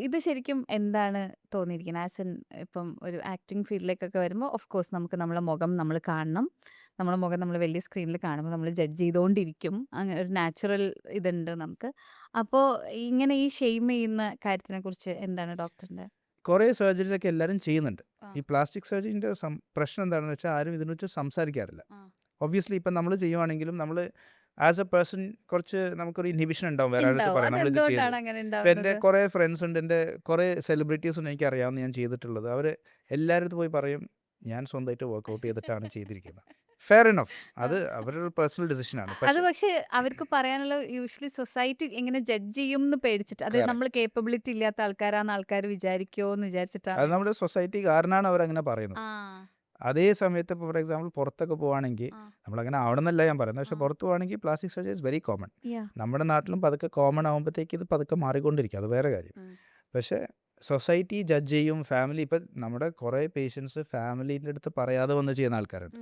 ഇത് ശരിക്കും എന്താണ് തോന്നിയിരിക്കുന്നത് ആസ് എൻ ഇപ്പം ഒരു ആക്ടിങ് ഫീൽഡിലേക്കൊക്കെ വരുമ്പോൾ ഓഫ് കോഴ്സ് നമുക്ക് നമ്മളെ മുഖം നമ്മൾ കാണണം, നമ്മളെ മുഖം നമ്മൾ വലിയ സ്ക്രീനിൽ കാണുമ്പോൾ നമ്മൾ ജഡ്ജ് ചെയ്തുകൊണ്ടിരിക്കും, അങ്ങനെ ഒരു നാച്ചുറൽ ഇതുണ്ട് നമുക്ക്. അപ്പോൾ ഇങ്ങനെ ഈ ഷെയിം ചെയ്യുന്ന കാര്യത്തിനെ കുറിച്ച് എന്താണ് ഡോക്ടറിൻ്റെ? കുറേ സർജറീസൊക്കെ എല്ലാവരും ചെയ്യുന്നുണ്ട്. ആ. ഈ പ്ലാസ്റ്റിക് സർജറിൻ്റെ പ്രശ്നം എന്താണെന്ന് വെച്ചാൽ ആരും ഇതിനെക്കുറിച്ച് സംസാരിക്കാറില്ല. ആ. ഒബ്വിയസ്ലി ഇപ്പം നമ്മൾ ചെയ്യുവാണെങ്കിലും നമ്മൾ ആസ് എ പേഴ്സൺ കുറച്ച് നമുക്കൊരു ഇൻഹിബിഷൻ ഉണ്ടാവും വേറെ ആൾക്ക് ഉണ്ടാവും. പറയാം നമ്മളിത് അതെന്തുകൊണ്ടാണ് ചെയ്യുന്നത്. അങ്ങനെ ഇപ്പം ഉണ്ടാവുന്നത്? എൻ്റെ കുറേ ഫ്രണ്ട്സ് ഉണ്ട്, എൻ്റെ കുറേ സെലിബ്രിറ്റീസും എനിക്കറിയാവുന്ന ഞാൻ ചെയ്തിട്ടുള്ളത്. അവർ എല്ലാവരും പോയി പറയും ഞാൻ സ്വന്തമായിട്ട് വർക്കൗട്ട് ചെയ്തിട്ടാണ് ചെയ്തിരിക്കുന്നത്. ഫെയർ ഇനഫ്, അത് അവരുടെ പേഴ്സണൽ ഡിസിഷനാണ്. അത് പക്ഷെ അവർക്ക് പറയാനുള്ള യൂഷ്വലി സൊസൈറ്റി എങ്ങനെ ജഡ്ജ് ചെയ്യും എന്ന് പേടിച്ചിട്ട്, അത് Correct. നമ്മൾ കേപ്പബിലിറ്റി ഇല്ലാത്ത ആൾക്കാരാന്ന് ആൾക്കാർ വിചാരിക്കോ എന്ന് വിചാരിച്ചിട്ടാണ്. അത് നമ്മുടെ സൊസൈറ്റി കാരണമാണ് അവരങ്ങനെ പറയുന്നത്. ആ. അതേ സമയത്ത് ഇപ്പോൾ ഫോർ എക്സാമ്പിൾ പുറത്തൊക്കെ പോവുകയാണെങ്കിൽ ആ. നമ്മളങ്ങനെ ആവണമെന്നല്ല ഞാൻ പറയുന്നത്, പക്ഷേ ആ. പുറത്ത് പോവുകയാണെങ്കിൽ plastic surgery is very common. Yeah. നമ്മുടെ നാട്ടിലും പതുക്കെ കോമൺ ആകുമ്പോഴത്തേക്ക് ഇത് പതുക്കെ മാറിക്കൊണ്ടിരിക്കും, അത് വേറെ കാര്യം. ഉം. പക്ഷേ സൊസൈറ്റി ജഡ്ജ് ചെയ്യും, ഫാമിലി. ഇപ്പം നമ്മുടെ കുറേ പേഷ്യൻസ് ഫാമിലീൻ്റെ അടുത്ത് പറയാതെ വന്ന് ചെയ്യുന്ന ആൾക്കാരുണ്ട്.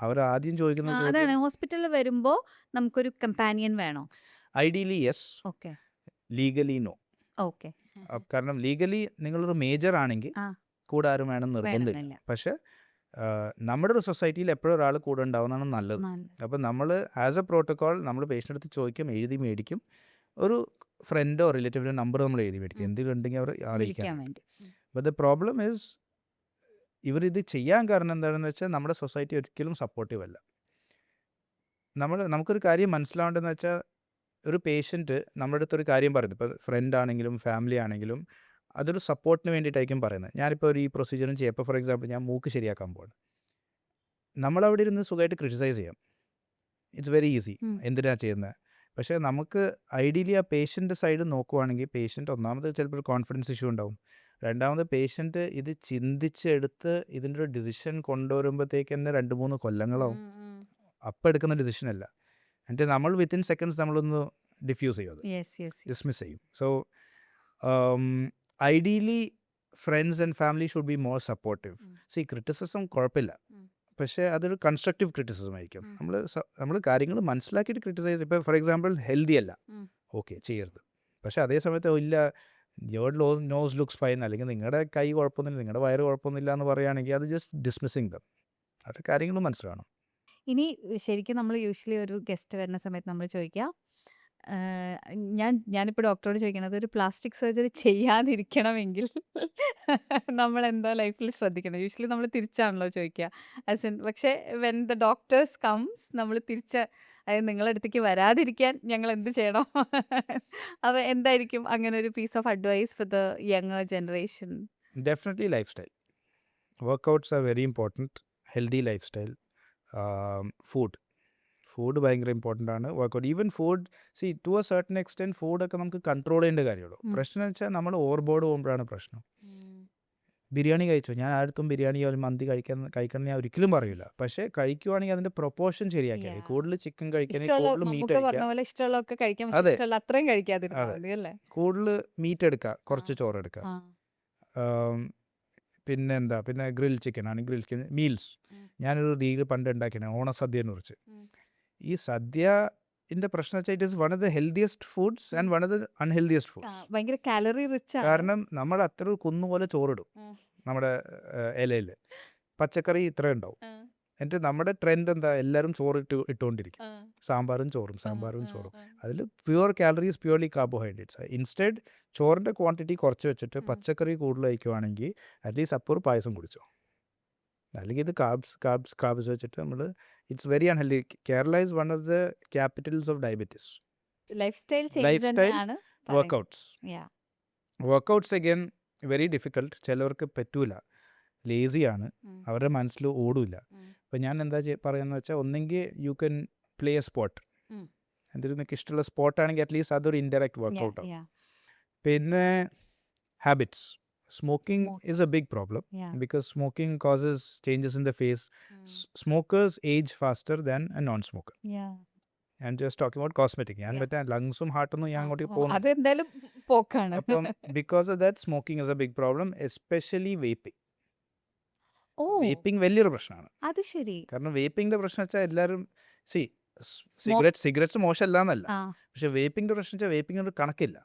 അവർ ആദ്യം ചോദിക്കുന്ന ചോദ്യം അതാണ് ഹോസ്പിറ്റലിൽ വരുമ്പോൾ നമുക്കൊരു കമ്പാനിയൻ വേണോ? Ideally yes, okay legally no. Okay കാരണം ലീഗലി നിങ്ങളൊരു മേജർ ആണെങ്കിൽ ആ. കൂടെ ആരും വേണം നിർബന്ധമില്ല. വേണമെന്നില്ല. പക്ഷേ നമ്മുടെ ഒരു സൊസൈറ്റിയിൽ എപ്പോഴും ഒരാൾ കൂടെ ഉണ്ടാവുന്നതാണ് നല്ലത്. നല്ല. അപ്പം നമ്മൾ ആസ് എ പ്രോട്ടോക്കോൾ നമ്മൾ പേഷ്യൻ്റെ അടുത്ത് ചോദിക്കും, എഴുതി മേടിക്കും. ഒരു ഫ്രണ്ടോ റിലേറ്റീവിൻ്റെ നമ്പർ നമ്മൾ എഴുതി മേടിക്കും, എന്തെങ്കിലും ഉണ്ടെങ്കിൽ അവർ അറിയിക്കാൻ. വിളിക്കാൻ വേണ്ടി. ബട്ട് ദ പ്രോബ്ലം ഈസ് ഇവരിത് ചെയ്യാൻ കാരണം എന്താണെന്ന് വെച്ചാൽ നമ്മുടെ സൊസൈറ്റി ഒരിക്കലും സപ്പോർട്ടീവ് അല്ല. നമുക്കൊരു കാര്യം മനസ്സിലാവേണ്ടതെന്ന് വെച്ചാൽ ഒരു പേഷ്യൻറ്റ് നമ്മുടെ അടുത്തൊരു കാര്യം പറയുന്നത്, ഇപ്പോൾ ഫ്രണ്ട് ആണെങ്കിലും ഫാമിലി ആണെങ്കിലും അതൊരു സപ്പോർട്ടിന് വേണ്ടിയിട്ടായിരിക്കും പറയുന്നത്. ഞാനിപ്പോൾ ഒരു ഈ പ്രൊസീജിയറും ചെയ്യാം. ഇപ്പോൾ ഫോർ എക്സാമ്പിൾ ഞാൻ മൂക്ക് ശരിയാക്കാൻ പോവാണ്, നമ്മളവിടെ ഇരുന്ന് സുഖമായിട്ട് ക്രിറ്റിസൈസ് ചെയ്യാം, ഇറ്റ്സ് വെരി ഈസി, എന്തിനാ ചെയ്യുന്നത്. പക്ഷേ നമുക്ക് ഐഡിയലി ആ പേഷ്യൻ്റെ സൈഡ് നോക്കുവാണെങ്കിൽ പേഷ്യൻ്റ് ഒന്നാമത് ചിലപ്പോൾ ഒരു കോൺഫിഡൻസ് ഇഷ്യൂ ഉണ്ടാവും, രണ്ടാമത് പേഷ്യൻ്റ് ഇത് ചിന്തിച്ചെടുത്ത് ഇതിൻ്റെ ഒരു ഡിസിഷൻ കൊണ്ടുവരുമ്പോഴത്തേക്ക് തന്നെ 2-3 കൊല്ലങ്ങളാവും. അപ്പം എടുക്കുന്ന ഡിസിഷനല്ല, എന്നിട്ട് നമ്മൾ വിത്തിൻ സെക്കൻഡ്സ് നമ്മളൊന്ന് ഡിഫ്യൂസ് ചെയ്യും, അത് Yes, yes, yes. ഡിസ്മിസ് ചെയ്യും. So ideally friends and family should be more supportive. C criticism കുഴപ്പമില്ല, പക്ഷേ അതൊരു കൺസ്ട്രക്റ്റീവ് ക്രിറ്റിസിസം ആയിരിക്കും. നമ്മൾ കാര്യങ്ങൾ മനസ്സിലാക്കിയിട്ട് ക്രിറ്റിസൈസ്. ഇപ്പോൾ ഫോർ എക്സാമ്പിൾ ഹെൽത്തി അല്ല, ഓക്കെ ചെയ്യരുത്. പക്ഷേ അതേ സമയത്ത് ഇല്ല യുവർ നോസ് ലുക്സ് ഫൈൻ, അല്ലെങ്കിൽ നിങ്ങളുടെ കൈ കുഴപ്പമൊന്നുമില്ല, നിങ്ങളുടെ വയറ് കുഴപ്പമൊന്നുമില്ല എന്ന് പറയുകയാണെങ്കിൽ അത് ജസ്റ്റ് ഡിസ്മിസിങ് ദം. അത് കാര്യങ്ങൾ മനസ്സിലാവണം. ഇനി ശരിക്കും നമ്മൾ യൂഷ്വലി ഒരു ഗസ്റ്റ് വരുന്ന സമയത്ത് നമ്മൾ ചോദിക്കുക, ഞാനിപ്പോൾ ഡോക്ടറോട് ചോദിക്കണത് ഒരു പ്ലാസ്റ്റിക് സർജറി ചെയ്യാതിരിക്കണമെങ്കിൽ നമ്മൾ എന്താ ലൈഫിൽ ശ്രദ്ധിക്കണം. യൂഷ്വലി നമ്മൾ തിരിച്ചാണല്ലോ ചോദിക്കുക ആസ് ഇൻ, പക്ഷേ വെൻ ദ ഡോക്ടേഴ്സ് കംസ് നമ്മൾ അതായത് നിങ്ങളുടെ അടുത്തേക്ക് വരാതിരിക്കാൻ ഞങ്ങൾ എന്ത് ചെയ്യണം? അപ്പോൾ എന്തായിരിക്കും അങ്ങനെ ഒരു piece of advice for the younger generation? Definitely life style. Workouts are very important. Healthy life style, food ഭയങ്കര ഇമ്പോർട്ടൻ്റ് ആണ്. Workout, even food, see to a certain extent ഫുഡൊക്കെ നമുക്ക് കൺട്രോൾ ചെയ്യേണ്ട കാര്യമുള്ളൂ. പ്രശ്നം എന്ന് വെച്ചാൽ നമ്മൾ ഓവർബോർഡ് പോകുമ്പോഴാണ് പ്രശ്നം. ബിരിയാണി കഴിച്ചോ, ഞാൻ ആർക്കും ബിരിയാണി അല്ലെങ്കിൽ മന്തി കഴിക്കണം ഞാൻ ഒരിക്കലും പറയില്ല. പക്ഷേ കഴിക്കുവാണെങ്കിൽ അതിൻ്റെ പ്രൊപ്പോർഷൻ ശരിയാക്കിയാൽ മതി. കൂടുതൽ ചിക്കൻ കഴിക്കുകയാണെങ്കിൽ കൂടുതൽ മീറ്റ് കഴിക്കുക. ഇഷ്ടമുള്ളതൊക്കെ കഴിക്കാം, അതെ. ഇഷ്ടമുള്ള അത്രയും കഴിക്കാതിരുന്നാൽ മതി അല്ലേ? കൂടുതൽ മീറ്റ് എടുക്കുക, കുറച്ച് ചോറ് എടുക്കുക. പിന്നെ ഗ്രിൽ ചിക്കൻ ആണ്, ഗ്രിൽ ചിക്കൻ മീൽസ്. ഞാനൊരു റീല് പണ്ട് ഉണ്ടാക്കിയാണ് ഓണസദ്യനെ കുറിച്ച്. ഈ സദ്യൻ്റെ പ്രശ്നം വെച്ചാൽ it is one of the healthiest foods and one of the unhealthiest foods. ഭയങ്കര കാലറി റിച്ച് ആണ്. കാരണം നമ്മൾ അത്ര കുന്നുപോലെ ചോറിടും നമ്മുടെ ഇലയിൽ, പച്ചക്കറി ഇത്ര ഉണ്ടാവും, എന്നിട്ട് നമ്മുടെ ട്രെൻഡ് എന്താ, എല്ലാവരും ചോറ് ഇട്ടുകൊണ്ടിരിക്കും, സാമ്പാറും ചോറും സാമ്പാറും ചോറും. അതിൽ pure calories, purely carbohydrates. Instead ചോറിൻ്റെ ക്വാണ്ടിറ്റി കുറച്ച് വെച്ചിട്ട് പച്ചക്കറി കൂടുതൽ കഴിക്കുവാണെങ്കിൽ അറ്റ്ലീസ്റ്റ് അപ്പൂർ പായസം കുടിച്ചോ. അല്ലെങ്കിൽ ഇത് കാർബ്സ് വെച്ചിട്ട് നമ്മൾ it's very unhealthy. Kerala is one of the capitals of diabetes. Life style life change style തന്നെയാണ് workouts. Yeah. Workouts again very difficult. ചിലവർക്ക് പറ്റൂല, ലേസിയാണ്, അവരുടെ മനസ്സിൽ ഓടില്ല. അപ്പം ഞാൻ എന്താ പറയുന്നത് വെച്ചാൽ, ഒന്നെങ്കിൽ you can play A sport. എന്തെങ്കിലും നിങ്ങൾക്ക് ഇഷ്ടമുള്ള സ്പോർട്ടാണെങ്കിൽ അറ്റ്ലീസ്റ്റ് അതൊരു ഇൻഡയറക്റ്റ് വർക്കൗട്ട് ആവും. Yeah. പിന്നെ habits. Smoking Smoke. is a big problem Yeah. because smoking causes changes in the face. Smokers age faster than a non-smoker. Yeah. I'm just talking about cosmetic. ഞാൻ Yeah. മറ്റേ ലങ്സും ഹാർട്ടൊന്നും ഞാൻ അങ്ങോട്ട് പോകുന്നു. അതെന്തായാലും പോക്കാണ്. അപ്പം because of that smoking is a big problem, especially vaping. ഓ, vaping വലിയൊരു പ്രശ്നമാണ്. അത് ശരി. കാരണം വേപ്പിങ്ങിൻ്റെ പ്രശ്നം വെച്ചാൽ എല്ലാവരും Smoke. സിഗരറ്റ്സ് മോശമല്ല എന്നല്ല, ആ, പക്ഷെ വേപ്പിങ്ങിൻ്റെ പ്രശ്നം വെച്ചാൽ വേപ്പിങ്ങിന് ഒരു കണക്കില്ല.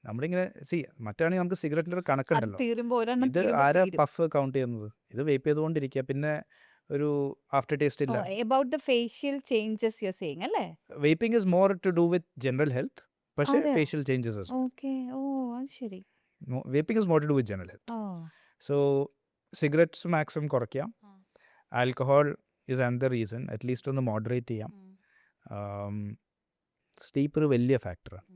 നമ്മളിങ്ങനെ മറ്റാണെങ്കിൽ നമുക്ക് സിഗരറ്റിൻ്റെ ഒരു അത് കണക്കുണ്ടല്ലോ. തീരുമ്പോ ഒരെണ്ണം ഇത് തീരുമ്പോ ആരാ തീരും. പഫ് കൗണ്ട് ചെയ്യുന്നത്? ഇത് വേപ്പ് ചെയ്തുകൊണ്ടിരിക്കുക, പിന്നെ ഒരു ആഫ്റ്റർ ടേസ്റ്റ് ഇല്ല. About the facial changes you're saying അല്ലേ? Vaping is more to do with general health, പക്ഷേ അതെയോ? Facial changes. ഓക്കെ. ഓ, അത് ശരി. Vaping is more to do with general health. Oh, so cigarettes maximum കുറയ്ക്കാം. Alcohol is another reason, at least ഒന്ന് moderate ചെയ്യാം. Sleep ഒരു വലിയ ഫാക്ടറാണ്.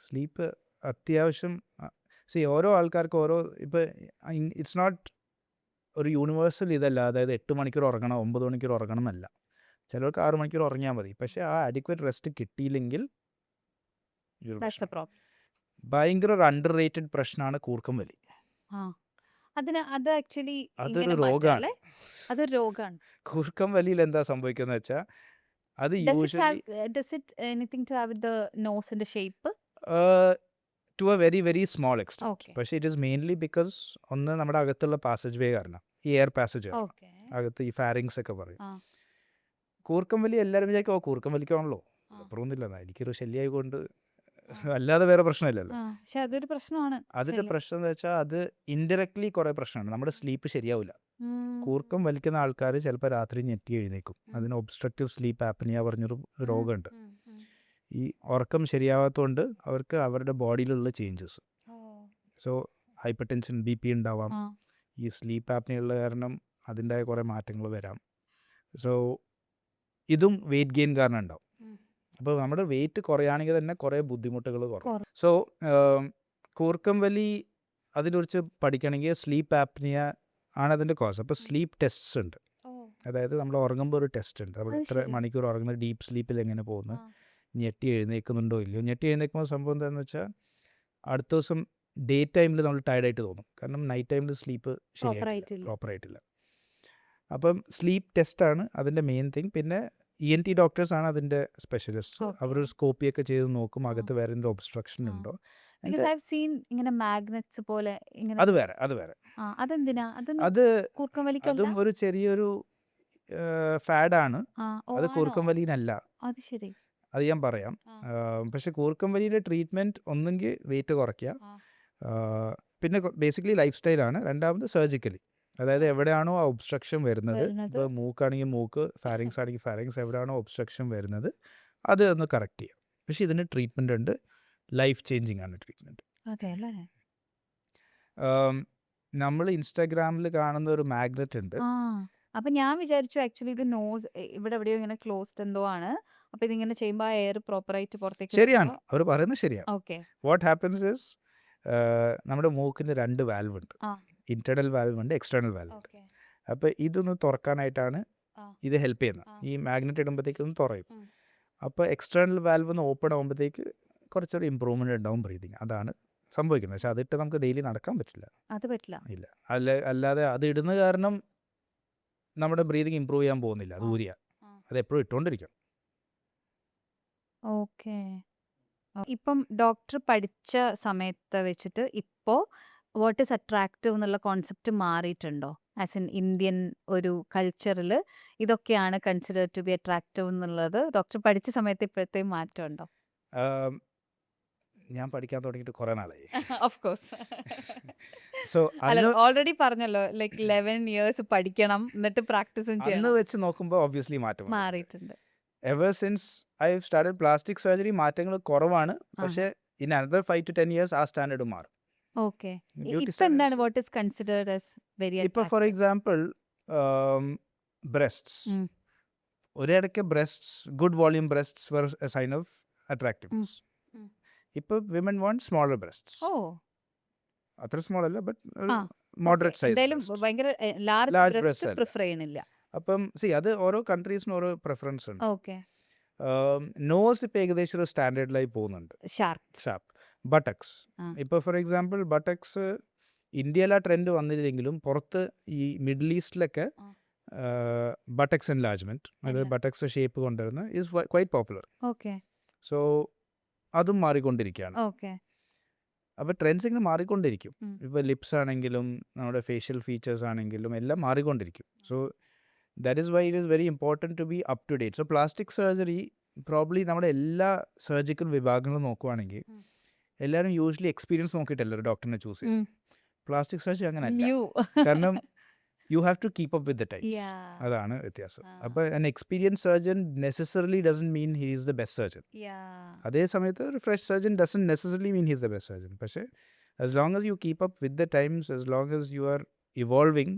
സ്ലീപ്പ് അത്യാവശ്യം. ഓരോ ആൾക്കാർക്കും ഓരോ, ഇപ്പോൾ ഇറ്റ്സ് നോട്ട് ഒരു യൂണിവേഴ്സൽ ഇതല്ല, അതായത് 8 മണിക്കൂർ ഉറങ്ങണം, 9 മണിക്കൂർ ഉറങ്ങണം എന്നല്ല. ചിലർക്ക് 6 മണിക്കൂർ ഉറങ്ങിയാൽ മതി, പക്ഷേ ആ അഡിക്വേറ്റ് റെസ്റ്റ് കിട്ടിയില്ലെങ്കിൽ that's a problem. ഭയങ്കര ഒരു അണ്ടർ റേറ്റഡ് പ്രശ്നമാണ് കൂർക്കം വലി. ആ, അത് ആക്ച്വലി അതൊരു ഇങ്ങനെ രോഗമാണ്. മാറ്റാല്ലേ? അതൊരു രോഗമാണ്. കൂർക്കം വലിയിൽ എന്താ സംഭവിക്കുന്നത് വെച്ചാൽ, അത് usually Does it anything to have with the nose and the shape? To a very very small extent. Okay. പക്ഷേ ഇറ്റ് ഈസ് മെയിൻലി ബിക്കോസ് ഒന്ന് നമ്മുടെ അകത്തുള്ള പാസേജ് വേ കാരണം, ഈ എയർ പാസേജ് Okay. അകത്ത് ഈ ഫാരിങ്സ് ഒക്കെ പറയും. ആ. കൂർക്കം വലി എല്ലാവരും വിചാരിക്കും, ഓ കൂർക്കം വലിക്കാണല്ലോ, ആ. അപ്പുറമൊന്നുമില്ല, എനിക്കൊരു ശല്യമായി കൊണ്ട് അല്ലാതെ വേറെ പ്രശ്നമില്ലല്ലോ. ആ, പക്ഷെ അതൊരു പ്രശ്നമാണ്. അതിൻ്റെ ശല്യം. പ്രശ്നം എന്ന് വെച്ചാൽ അത് ഇൻഡയറക്ട്ലി കുറേ പ്രശ്നമാണ്. നമ്മുടെ സ്ലീപ്പ് ശരിയാവില്ല. കൂർക്കം വലിക്കുന്ന ആൾക്കാർ ചിലപ്പോൾ രാത്രി ഞെട്ടി എഴുന്നേക്കും. അതിന് ഒബ്സ്ട്രക്റ്റീവ് സ്ലീപ്പ് ആപ്നിയ പറഞ്ഞൊരു രോഗമുണ്ട്. ഈ ഉറക്കം ശരിയാവാത്തതുകൊണ്ട് അവർക്ക് അവരുടെ ബോഡിയിലുള്ള changes, so hypertension, BP ഉണ്ടാവാം. ഈ സ്ലീപ്പ് ആപ്നിയുള്ള കാരണം അതിൻ്റെതായ കുറേ മാറ്റങ്ങൾ വരാം. സോ ഇതും വെയിറ്റ് ഗെയിൻ കാരണം ഉണ്ടാവും. അപ്പോൾ നമ്മുടെ വെയിറ്റ് കുറയുകയാണെങ്കിൽ തന്നെ കുറേ ബുദ്ധിമുട്ടുകൾ കുറയും. സോ കൂർക്കം വലി അതിനെക്കുറിച്ച് പഠിക്കണമെങ്കിൽ സ്ലീപ്പ് ആപ്നിയ ആണ് അതിൻ്റെ കോസ്. അപ്പോൾ സ്ലീപ്പ് ടെസ്റ്റ്സ് ഉണ്ട്. അതായത് നമ്മൾ ഉറങ്ങുമ്പോൾ ഒരു ടെസ്റ്റ് ഉണ്ട്, നമ്മൾ എത്ര മണിക്കൂർ ഉറങ്ങുന്നത്, ഡീപ്പ് സ്ലീപ്പിൽ എങ്ങനെ പോകുന്നത്, ഞെട്ടി എഴുന്നേൽക്കുന്നുണ്ടോ ഇല്ലയോ. ഞെട്ടി എഴുന്നേൽക്കുമ്പോൾ സംഭവം എന്താണെന്ന് വെച്ചാൽ, അടുത്ത ദിവസം ഡേ ടൈമിൽ നമ്മൾ ടയർഡായിട്ട് തോന്നും, കാരണം നൈറ്റ് ടൈമിൽ സ്ലീപ്പ് ശരിയായിട്ടില്ല, പ്രോപ്പറായിട്ടില്ല. അപ്പം സ്ലീപ്പ് ടെസ്റ്റാണ് അതിൻ്റെ മെയിൻ തിങ്. പിന്നെ ENT ഡോക്ടേഴ്സാണ് അതിൻ്റെ സ്പെഷ്യലിസ്റ്റ്. അവരൊരു സ്കോപ്പിയൊക്കെ ചെയ്ത് നോക്കും അകത്ത് വേറെ എന്തെങ്കിലും ഒബ്സ്ട്രക്ഷൻ ഉണ്ടോ. ഇങ്ങനെ മാഗ്നറ്റ്സ് പോലെ അത് വേറെ അതെന്തിനാ? അത് അതും ഒരു ചെറിയൊരു ഫാഡാണ്. അത് കൂർക്കം വലിനല്ല. അത് ശരി. അത് ഞാൻ പറയാം. പക്ഷെ കൂർക്കം വലിയുടെ ട്രീറ്റ്മെൻറ്റ് ഒന്നെങ്കിൽ വെയിറ്റ് കുറയ്ക്കുക, പിന്നെ ബേസിക്കലി ലൈഫ് സ്റ്റൈലാണ്. രണ്ടാമത് സർജിക്കലി, അതായത് എവിടെയാണോ ആ ഒബ്സ്ട്രക്ഷൻ വരുന്നത്, ഇപ്പോൾ മൂക്കാണെങ്കിൽ മൂക്ക്, ഫാരിങ്സ് ആണെങ്കിൽ ഫാരിങ്സ്, എവിടെയാണോ ഒബ്സ്ട്രക്ഷൻ വരുന്നത് അത് ഒന്ന് കറക്റ്റ് ചെയ്യാം. പക്ഷെ ഇതിന് ട്രീറ്റ്മെൻ്റ് ഉണ്ട്, ലൈഫ് ചേഞ്ചിങ് ആണ് ട്രീറ്റ്മെൻറ്റ്. നമ്മൾ ഇൻസ്റ്റാഗ്രാമിൽ കാണുന്ന ഒരു മാഗ്നറ്റ് ഉണ്ട്. അപ്പൊ ഞാൻ വിചാരിച്ചു ആക്ച്വലി ഇത് നോസ് ഇവിടെ എവിടെയോ ഇങ്ങനെ ക്ലോസ്ഡ് എന്തോ ആണ്. അപ്പൊ ഇതിങ്ങനെ ചെയ്യുമ്പോൾ ആ എയർ പ്രോപ്പറായിട്ട് പുറത്തേക്ക്. ശരിയാണ്, അവർ പറയുന്നത് ശരിയാണ്. ഓക്കെ. വാട്ട് ഹാപ്പൻസ് ഇസ്, നമ്മുടെ മൂക്കിന് 2 വാൽവ് ഉണ്ട്, ഇന്റേണൽ വാൽവ് ഉണ്ട്, എക്സ്റ്റേണൽ വാൽവ് ഉണ്ട്. അപ്പോൾ ഇതൊന്ന് തുറക്കാനായിട്ടാണ് ഇത് ഹെൽപ്പ് ചെയ്യുന്നത്. ഈ മാഗ്നറ്റ് ഇടുമ്പോഴത്തേക്ക് ഒന്ന് തുറയും. അപ്പോൾ എക്സ്റ്റേണൽ വാൽവ് ഒന്ന് ഓപ്പൺ ആകുമ്പോഴത്തേക്ക് കുറച്ചൊരു ഇമ്പ്രൂവ്മെൻ്റ് ഉണ്ടാവും ബ്രീതിങ്. അതാണ് സംഭവിക്കുന്നത്. പക്ഷെ അതിട്ട് നമുക്ക് ഡെയിലി നടക്കാൻ പറ്റില്ല. അത് പറ്റില്ല. ഇല്ല. അല്ലാതെ അത് ഇടുന്ന കാരണം നമ്മുടെ ബ്രീതിങ് ഇമ്പ്രൂവ് ചെയ്യാൻ പോകുന്നില്ല, അത് ഊരിയ. അത് എപ്പോഴും ഇട്ടുകൊണ്ടിരിക്കണം. ഓക്കെ. ഇപ്പം ഡോക്ടർ പഠിച്ച സമയത്ത് വെച്ചിട്ട് ഇപ്പോൾ വാട്ട് ഈസ് അട്രാക്റ്റീവ് എന്നുള്ള കോൺസെപ്റ്റ് മാറിയിട്ടുണ്ടോ? ആസ് ഇൻ ഇന്ത്യൻ ഒരു കൾച്ചറിൽ ഇതൊക്കെയാണ് കൺസിഡർ ടു ബി അട്രാക്റ്റീവ് എന്നുള്ളത് ഡോക്ടർ പഠിച്ച സമയത്ത് ഇപ്പോഴത്തെ മാറ്റം ഉണ്ടോ? ഞാൻ പഠിക്കാൻ തുടങ്ങിയിട്ട് കുറേ നാളായി. Of course. സോ അല്ല അന്ന് ഓൾറെഡി പറഞ്ഞല്ലോ ലൈക്ക് 11 ഇയേഴ്സ് പഠിക്കണം എന്നിട്ട് പ്രാക്ടീസും അന്ന് ചെയ്യണം. വെച്ച് നോക്കുമ്പോൾ ഒബ്വിയസ്ലി മാറ്റം വന്നിട്ടുണ്ട്. മാറിയിട്ടുണ്ട്. Ever since I started plastic surgery മാറ്റങ്ങൾ കുറവാണ്. പക്ഷേ ഇൻ അനദർ 5 to 10 years ആ സ്റ്റാൻഡേർഡ് മാറും. ഓക്കെ. ബ്യൂട്ടി ഇപ്പൊ എന്താണ് what is considered as very ഇപ്പോൾ ഫോർ എക്സാമ്പിൾ ബ്രസ്റ്റ്സ്, ഒരിടയ്ക്ക് breasts, good volume breasts were a sign of attractiveness. ഇപ്പോൾ വിമൻ വാണ്ട് സ്മോളർ ബ്രസ്റ്റ്സ്. ഓ അത്ര സ്മോൾ അല്ല, ബട്ട് ആ മോഡറേറ്റ് സൈസ്. എന്തായാലും ഭയങ്കര Large ലാർജ് breasts ബ്രസ്റ്റ് അല്ല. പ്രിഫർ ചെയ്യണില്ല. അപ്പം അത് ഓരോ കൺട്രീസിനും ഓരോ പ്രിഫറൻസ് ഉണ്ട്. ഓക്കെ. നോസ് ഇപ്പം ഏകദേശം ഒരു സ്റ്റാൻഡേർഡിലായി പോകുന്നുണ്ട്. ഷാർപ്പ്. ബട്ടക്സ് ആ. ഇപ്പോൾ ഫോർ എക്സാമ്പിൾ ബട്ടക്സ് ഇന്ത്യയിലെ ട്രെൻഡ് വന്നില്ലെങ്കിലും പുറത്ത് ഈ മിഡിൽ ഈസ്റ്റിലൊക്കെ ബട്ടക്സ് എൻലാർജ്മെൻറ്റ്, അതായത് എല്ലാം. ബട്ടക്സ് ഷേപ്പ് കൊണ്ടുവരുന്ന is quite popular. Okay. So അതും മാറിക്കൊണ്ടിരിക്കുകയാണ്. ഓക്കെ. അപ്പോൾ ട്രെൻഡ്സ് ഇങ്ങനെ മാറിക്കൊണ്ടിരിക്കും. ഉം. ഇപ്പോൾ ലിപ്സ് ആണെങ്കിലും നമ്മുടെ ഫേഷ്യൽ ഫീച്ചേഴ്സ് ആണെങ്കിലും എല്ലാം മാറിക്കൊണ്ടിരിക്കും. So that is why it is very important to be up to date. So plastic surgery probably നമ്മുടെ എല്ലാ സർജിക്കൽ വിഭാഗങ്ങളും നോക്കുവാണെങ്കിൽ എല്ലാവരും യൂഷ്വലി എക്സ്പീരിയൻസ് നോക്കിയിട്ടല്ല ഒരു ഡോക്ടറിനെ ചൂസ് ചെയ്യും. പ്ലാസ്റ്റിക് സർജറി അങ്ങനെയല്ല. ന്യൂ. കാരണം you have to keep up with the times. അതാണ് വ്യത്യാസം. അപ്പോൾ an experienced surgeon necessarily doesn't mean he is the best surgeon. അതേ സമയത്ത് ഒരു fresh surgeon doesn't necessarily mean he is the best surgeon. പക്ഷേ as long as you keep up with the times, as long as you are evolving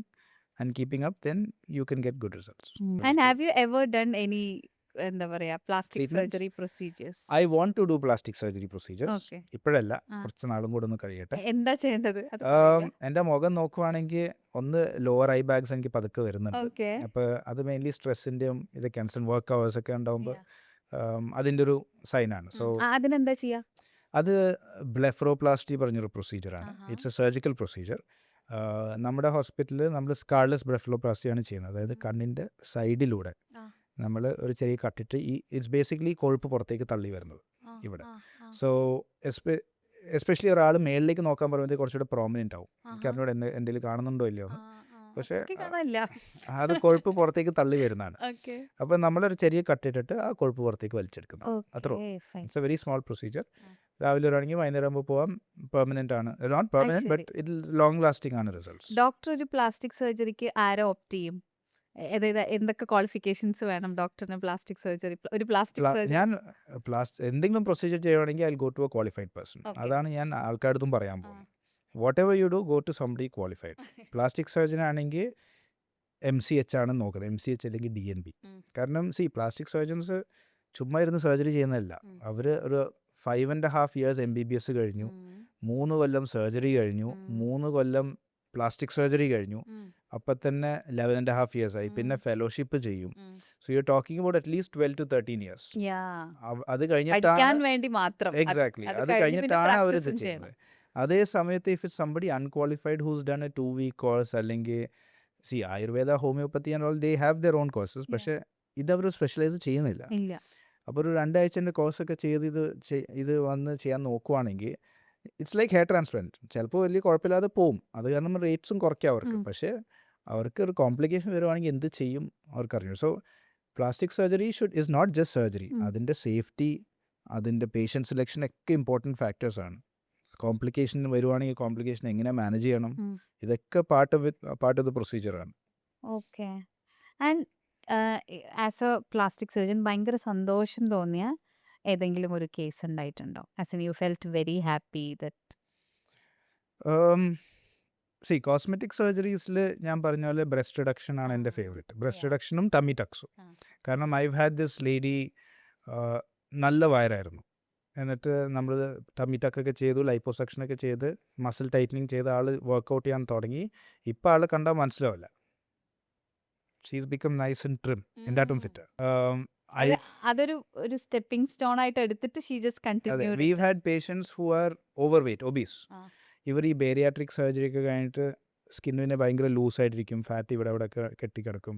and keeping up, then you can get good results. And have you ever done any എന്താ പറയാ plastic Treatments? Surgery procedures? I want to do plastic surgery procedures. Okay. ഇപ്പോഴല്ല, ആ. കുറച്ച് നാളും കൂടെ ഒന്ന് കഴിയട്ടെ. എന്താ ചെയ്യേണ്ടത്? അത് പറയട്ടെ. എൻ്റെ മുഖം നോക്കുവാണെങ്കിൽ ഒന്ന് ലോവർ ഐ ബാഗ്സ് എനിക്ക് പതുക്കെ വരുന്നുണ്ട്. ഓക്കെ. അപ്പോൾ അത് മെയിൻലി സ്ട്രെസ്സിൻ്റെയും ഇതൊക്കെയാണ്, വർക്ക് അവേഴ്സ് ഒക്കെ ഉണ്ടാകുമ്പോൾ അതിൻ്റെ ഒരു സൈനാണ്. സോ അതിനെന്താ ചെയ്യാ? അത് ബ്ലെഫറോപ്ലാസ്റ്റി പറഞ്ഞൊരു പ്രൊസീജിയറാണ്. It's a surgical procedure. നമ്മുടെ ഹോസ്പിറ്റലിൽ നമ്മൾ സ്കാർലെസ് ബ്ലെഫറോപ്ലാസ്റ്റിയാണ് ചെയ്യുന്നത്. അതായത് കണ്ണിൻ്റെ സൈഡിലൂടെ നമ്മൾ ഒരു ചെറിയ കട്ടിട്ട് ഇറ്റ്സ് ബേസിക്കലി കൊഴുപ്പ് പുറത്തേക്ക് തള്ളി വരുന്നത് ഇവിടെ. സോ എസ്പെഷ്യലി ഒരാൾ മേളിലേക്ക് നോക്കാൻ പറയുമ്പോൾ കുറച്ചുകൂടെ പ്രോമിനൻ്റ് ആവും. എനിക്ക് അറിഞ്ഞൂടെ എന്തെങ്കിലും കാണുന്നുണ്ടോ ഇല്ലയോ എന്ന്. പക്ഷേ അത് കൊഴുപ്പ് പുറത്തേക്ക് തള്ളി വരുന്നതാണ്. അപ്പോൾ നമ്മളൊരു ചെറിയ കട്ടിട്ടിട്ട് ആ കൊഴുപ്പ് പുറത്തേക്ക് വലിച്ചെടുക്കുന്നത്. അത്രോ. It's a very small procedure. രാവിലെ വരികയാണെങ്കിൽ വൈകുന്നേരം ആകുമ്പോൾ പോവാം. പെർമനൻ്റ് ആണ്, not permanent but it long lasting ആണ് റിസൾട്ട്സ്. ഡോക്ടർ ഒരു പ്ലാസ്റ്റിക് സർജറിക്ക് ആരോ ഓപ്റ്റ് ചെയ്യും? അതായത് എന്തൊക്കെ ക്വാളിഫിക്കേഷൻസ് വേണം ഡോക്ടറിന് പ്ലാസ്റ്റിക് സർജറി? ഒരു പ്ലാസ്റ്റിക് സർജറി ഞാൻ എന്തെങ്കിലും പ്രൊസീജിയർ ചെയ്യുകയാണെങ്കിൽ I go to a qualified person. Okay. അതാണ് ഞാൻ ആൾക്കാരടുത്തും പറയാൻ പോകുന്നത്. Whatever you do, go to somebody qualified. Plastic surgeon ആണെങ്കിൽ MCH ആണ് നോക്കുന്നത്, MCH അല്ലെങ്കിൽ DNB. കാരണം പ്ലാസ്റ്റിക് സർജൻസ് ചുമ്മാ ഇരുന്ന് സർജറി ചെയ്യുന്നതല്ല. അവർ ഒരു 5.5 years MBBS കഴിഞ്ഞു, 3 കൊല്ലം സർജറി കഴിഞ്ഞു, 3 കൊല്ലം പ്ലാസ്റ്റിക് സർജറി കഴിഞ്ഞു, അപ്പം തന്നെ 11.5 years ആയി. പിന്നെ ഫെലോഷിപ്പ് ചെയ്യും. So you talking about at least 12 to 13 years. അത് കഴിഞ്ഞിട്ടാണ് വേണ്ടി മാത്രം. എക്സാക്ട്ലി അത് കഴിഞ്ഞിട്ടാണ് അവർ ഇത് ചെയ്യുന്നത്. അതേ സമയത്ത് if it somebody unqualified who's done a 2-week course, അല്ലെങ്കിൽ Ayurveda, homeopathy and all, they have their own courses. പക്ഷേ ഇതവർ സ്പെഷ്യലൈസ് ചെയ്യുന്നില്ല. അപ്പോൾ ഒരു 2 ആഴ്ചൻ്റെ കോഴ്സൊക്കെ ചെയ്ത് ഇത് വന്ന് ചെയ്യാൻ നോക്കുവാണെങ്കിൽ ഇറ്റ്സ് ലൈക്ക് ഹെയർ ട്രാൻസ്പ്ലാന്റ്. ചിലപ്പോൾ വലിയ കുഴപ്പമില്ലാതെ പോവും. അത് കാരണം റേറ്റ്സും കുറയ്ക്കാം അവർക്ക്. പക്ഷേ അവർക്ക് ഒരു കോംപ്ലിക്കേഷൻ വരുവാണെങ്കിൽ എന്ത് ചെയ്യും അവർക്കറിയാം. So plastic surgery is not just surgery. അതിൻ്റെ സേഫ്റ്റി, അതിൻ്റെ പേഷ്യൻ്റ് സെലക്ഷൻ ഒക്കെ ഇമ്പോർട്ടൻറ്റ് ഫാക്ടേഴ്സാണ്. കോംപ്ലിക്കേഷൻ വരുവാണെങ്കിൽ കോംപ്ലിക്കേഷൻ എങ്ങനെ മാനേജ് ചെയ്യണം, ഇതൊക്കെ പാർട്ട് ഓഫ് ദ പ്രൊസീജിയറാണ്. Okay. And as a plastic surgeon ഭയങ്കര സന്തോഷം തോന്നിയ ഏതെങ്കിലും ഒരു കേസ് ഉണ്ടായിട്ടുണ്ടോ? As in you felt very happy that? Cosmetic സർജറീസിൽ ഞാൻ പറഞ്ഞ പോലെ ബ്രസ്റ്റ് റിഡക്ഷൻ ആണ് എൻ്റെ ഫേവറേറ്റ്. ബ്രസ്റ്റ് റിഡക്ഷനും ടമ്മി ടക്സും. കാരണം ഐ ഹാഡ് ദിസ് ലേഡി, നല്ല വയറായിരുന്നു. എന്നിട്ട് നമ്മൾ ടമ്മി ടക്കൊക്കെ ചെയ്തു, ലൈപ്പോസക്ഷനൊക്കെ ചെയ്ത്, മസിൽ ടൈറ്റനിങ് ചെയ്ത് ആൾ വർക്കൗട്ട് ചെയ്യാൻ തുടങ്ങി. ഇപ്പോൾ ആൾ കണ്ടാൽ മനസ്സിലാവില്ല. She's become nice and trim and fit. അതൊരു സ്റ്റെപ്പിംഗ് സ്റ്റോൺ ആയിട്ട് എടുത്തിട്ട് she just continue. we've had patients who are overweight, obese. ഇവർ ഈ ബേരിയാട്രിക് സർജറി ഒക്കെ കഴിഞ്ഞിട്ട് സ്കിന്നിനെ ഭയങ്കര ലൂസായിട്ടിരിക്കും, ഫാറ്റ് ഇവിടെ ഒക്കെ കെട്ടിക്കിടക്കും.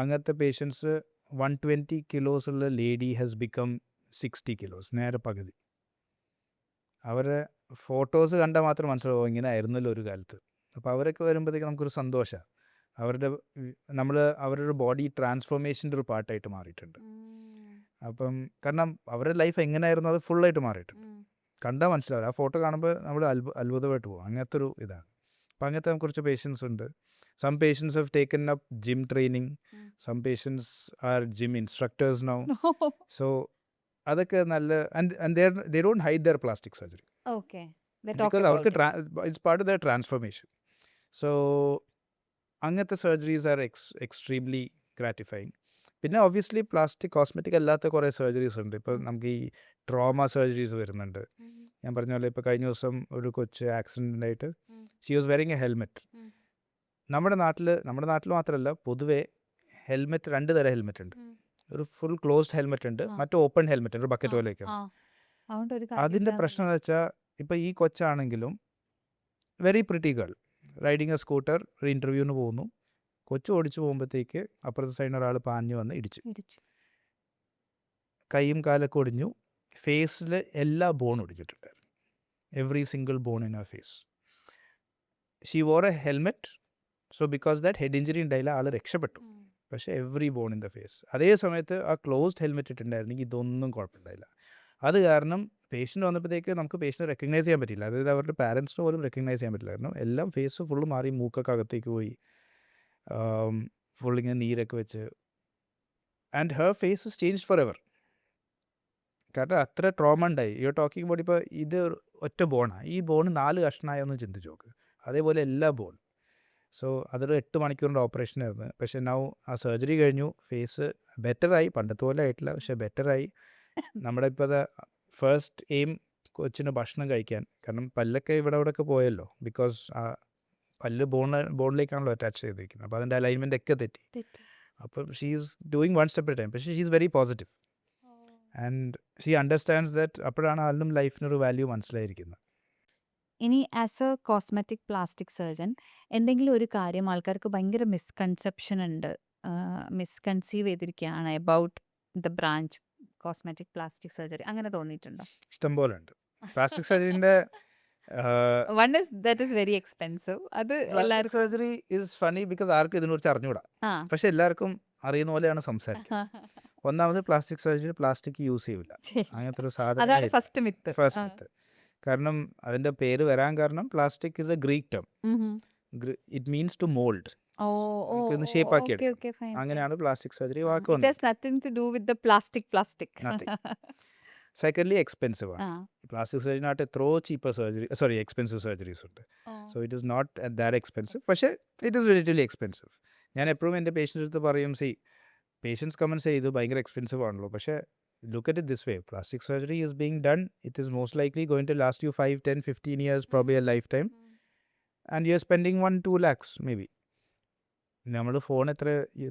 അങ്ങനത്തെ പേഷ്യൻസ് 120 kilos ഉള്ള ലേഡി ഹാസ് ബിക്കം 60 kilos, നേരെ പകുതി. അവരെ ഫോട്ടോസ് കണ്ടാൽ മാത്രം മനസ്സിലാവും ഇങ്ങനെ ആയിരുന്നല്ലോ ഒരു കാലത്ത്. അപ്പോൾ അവരൊക്കെ വരുമ്പോഴത്തേക്ക് നമുക്കൊരു സന്തോഷമാണ്. അവരുടെ ബോഡി ട്രാൻസ്ഫോർമേഷൻ്റെ ഒരു പാർട്ടായിട്ട് മാറിയിട്ടുണ്ട്. അപ്പം കാരണം അവരുടെ ലൈഫ് എങ്ങനെയായിരുന്നു അത് ഫുള്ളായിട്ട് മാറിയിട്ടുണ്ട്. കണ്ടാൽ മനസ്സിലാവില്ല. ആ ഫോട്ടോ കാണുമ്പോൾ നമ്മൾ അത്ഭുതമായിട്ട് പോകും. അങ്ങനത്തെ ഒരു ഇതാണ്. അപ്പം അങ്ങനത്തെ കുറച്ച് പേഷ്യൻസ് ഉണ്ട്. Some patients have taken up gym training, some patients are gym instructors now. So അതൊക്കെ നല്ല they don't hide their plastic surgery okay. They talk because അവർക്ക് about it. it's part of their transformation. So അങ്ങനത്തെ surgeries R extremely gratifying. പിന്നെ obviously plastic cosmetic അല്ലാത്ത കുറേ surgeries ഉണ്ട്. ഇപ്പോൾ നമുക്ക് ഈ ട്രോമ സർജറീസ് വരുന്നുണ്ട്. ഞാൻ പറഞ്ഞ പോലെ ഇപ്പോൾ കഴിഞ്ഞ ദിവസം ഒരു കൊച്ച് ആക്സിഡൻ്റ് ആയിട്ട് she was wearing A helmet. നമ്മുടെ നാട്ടിൽ മാത്രമല്ല പൊതുവേ ഹെൽമെറ്റ് 2 തരം ഹെൽമെറ്റ് ഉണ്ട്. ഒരു ഫുൾ ക്ലോസ്ഡ് ഹെൽമെറ്റ് ഉണ്ട്, മറ്റേ ഓപ്പൺ ഹെൽമെറ്റ് ഉണ്ട്, ഒരു ബക്കറ്റ് പോലെയൊക്കെ. അതിൻ്റെ പ്രശ്നം എന്ന് വെച്ചാൽ ഇപ്പോൾ ഈ കൊച്ചാണെങ്കിലും very pretty girl riding a scooter, ഒരു ഇൻ്റർവ്യൂവിന് പോകുന്നു. കൊച്ചു ഓടിച്ചു പോകുമ്പോഴത്തേക്ക് അപ്പുറത്തെ സൈഡിൽ ഒരാൾ പാഞ്ഞു വന്ന് ഇടിച്ചു. കൈയും കാലൊക്കെ ഒടിഞ്ഞു. ഫേസിൽ എല്ലാ ബോൺ ഒടിച്ചിട്ടുണ്ടായിരുന്നു. എവറി സിംഗിൾ ബോൺ ഇൻ ആ face. She wore a helmet, so because that head injury ഉണ്ടായില്ല, ആൾ രക്ഷപ്പെട്ടു. പക്ഷേ every bone in the face. അതേ സമയത്ത് ആ ക്ലോസ്ഡ് ഹെൽമെറ്റ് ഇട്ടുണ്ടായിരുന്നെങ്കിൽ ഇതൊന്നും കുഴപ്പമുണ്ടായില്ല. അത് കാരണം പേഷ്യൻ്റ് വന്നപ്പോഴത്തേക്ക് നമുക്ക് പേഷ്യൻ്റ് റെക്കഗ്നൈസ് ചെയ്യാൻ പറ്റില്ല. അതായത് അവരുടെ പാരൻസിന് പോലും റെക്കഗ്നൈസ് ചെയ്യാൻ പറ്റില്ല. കാരണം എല്ലാം ഫേസ് ഫുള്ള് മാറി, മൂക്കൊക്കെ അകത്തേക്ക് പോയി, ഫുള്ളിങ്ങനെ നീരൊക്കെ വെച്ച്. And her face is change forever. കാരണം അത്ര ട്രോമ ഉണ്ടായി. യു ആർ ടോക്കിംഗ് അബൌട്ട് ഇപ്പോൾ ഇത് ഒറ്റ ബോണാണ്. ഈ ബോൺ 4 കഷ്ണമായൊന്ന് ചിന്തിച്ച് നോക്ക്. അതേപോലെ എല്ലാ ബോൺ. സോ അതൊരു 8 മണിക്കൂറിൻ്റെ ഓപ്പറേഷനായിരുന്നു. പക്ഷേ നൗ ആ സർജറി കഴിഞ്ഞു, ഫേസ് ബെറ്ററായി, പണ്ടത്തെ പോലെ ആയിട്ടില്ല, പക്ഷേ ബെറ്ററായി. നമ്മുടെ ഇപ്പോൾ ഫസ്റ്റ് എയിം കൊച്ചിന് ഭക്ഷണം കഴിക്കാൻ. കാരണം പല്ലൊക്കെ ഇവിടെയൊക്കെ പോയല്ലോ, ബിക്കോസ് ആ പല്ല് ബോണിലേക്കാണല്ലോ അറ്റാച്ച് ചെയ്തിരിക്കുന്നത്. അപ്പോൾ അതിൻ്റെ അലൈൻമെൻ്റ് ഒക്കെ തെറ്റി. അപ്പം she is doing one step at a time. പക്ഷേ she is very positive and she understands that. അപ്പോഴാണ് ആളിനും ലൈഫിനൊരു വാല്യൂ മനസ്സിലായിരിക്കുന്നത്. ഇനി as a cosmetic plastic surgeon എന്തെങ്കിലും ഒരു കാര്യം ആൾക്കാർക്ക് ഭയങ്കര മിസ്കൺസെപ്ഷൻ ഉണ്ട്, മിസ്കൺസീവ് ചെയ്തിരിക്കുകയാണ് about the branch cosmetic plastic surgery, അങ്ങനെ തോന്നിയിട്ടുണ്ടോ? ഇഷ്ടംപോലെ ഉണ്ട്. പ്ലാസ്റ്റിക് സർജറിൻ്റെ one is that is very expensive. അത് എല്ലാവർക്കും സർജറി ഈസ് ഫണി ബിക്കോസ് ആർക്കും ഇതിനെക്കുറിച്ച് അറിഞ്ഞുകൂടാ. പക്ഷെ എല്ലാവർക്കും അറിയുന്ന പോലെയാണ് സംസാരിക്കുന്നത്. ഒന്നാമത് പ്ലാസ്റ്റിക് സർജറി പ്ലാസ്റ്റിക് യൂസ് ചെയ്യില്ല, അങ്ങനത്തെ ഒരു സാധനം ഫസ്റ്റ് മിത്ത്. കാരണം അതിൻ്റെ പേര് വരാൻ കാരണം plastic is a Greek term. It means to mould, shape ആക്കി എടുക്കും. അങ്ങനെയാണ് പ്ലാസ്റ്റിക് സർജറി വാക്ക് വന്നത്. സെക്കൻഡ്ലി എക്സ്പെൻസീവ് ആണ്. പ്ലാസ്റ്റിക് സർജറിനായിട്ട് എത്രയോ എക്സ്പെൻസീവ് സർജറീസ് ഉണ്ട്. So it is not that expensive, പക്ഷേ ഇറ്റ് ഇസ് റിലേറ്റീവ്ലി എക്സ്പെൻസീവ്. ഞാൻ എപ്പോഴും എൻ്റെ പേഷ്യൻസ് അടുത്ത് പറയും, പേഷ്യൻസ് കമൻസ് ചെയ്തു ഭയങ്കര എക്സ്പെൻസീവ് ആണല്ലോ, പക്ഷേ look at it this way, plastic surgery is being done, it is most likely going to last you 5, 10, 15 years, probably a lifetime, and you're spending 1-2 lakhs maybe. നമ്മുടെ phone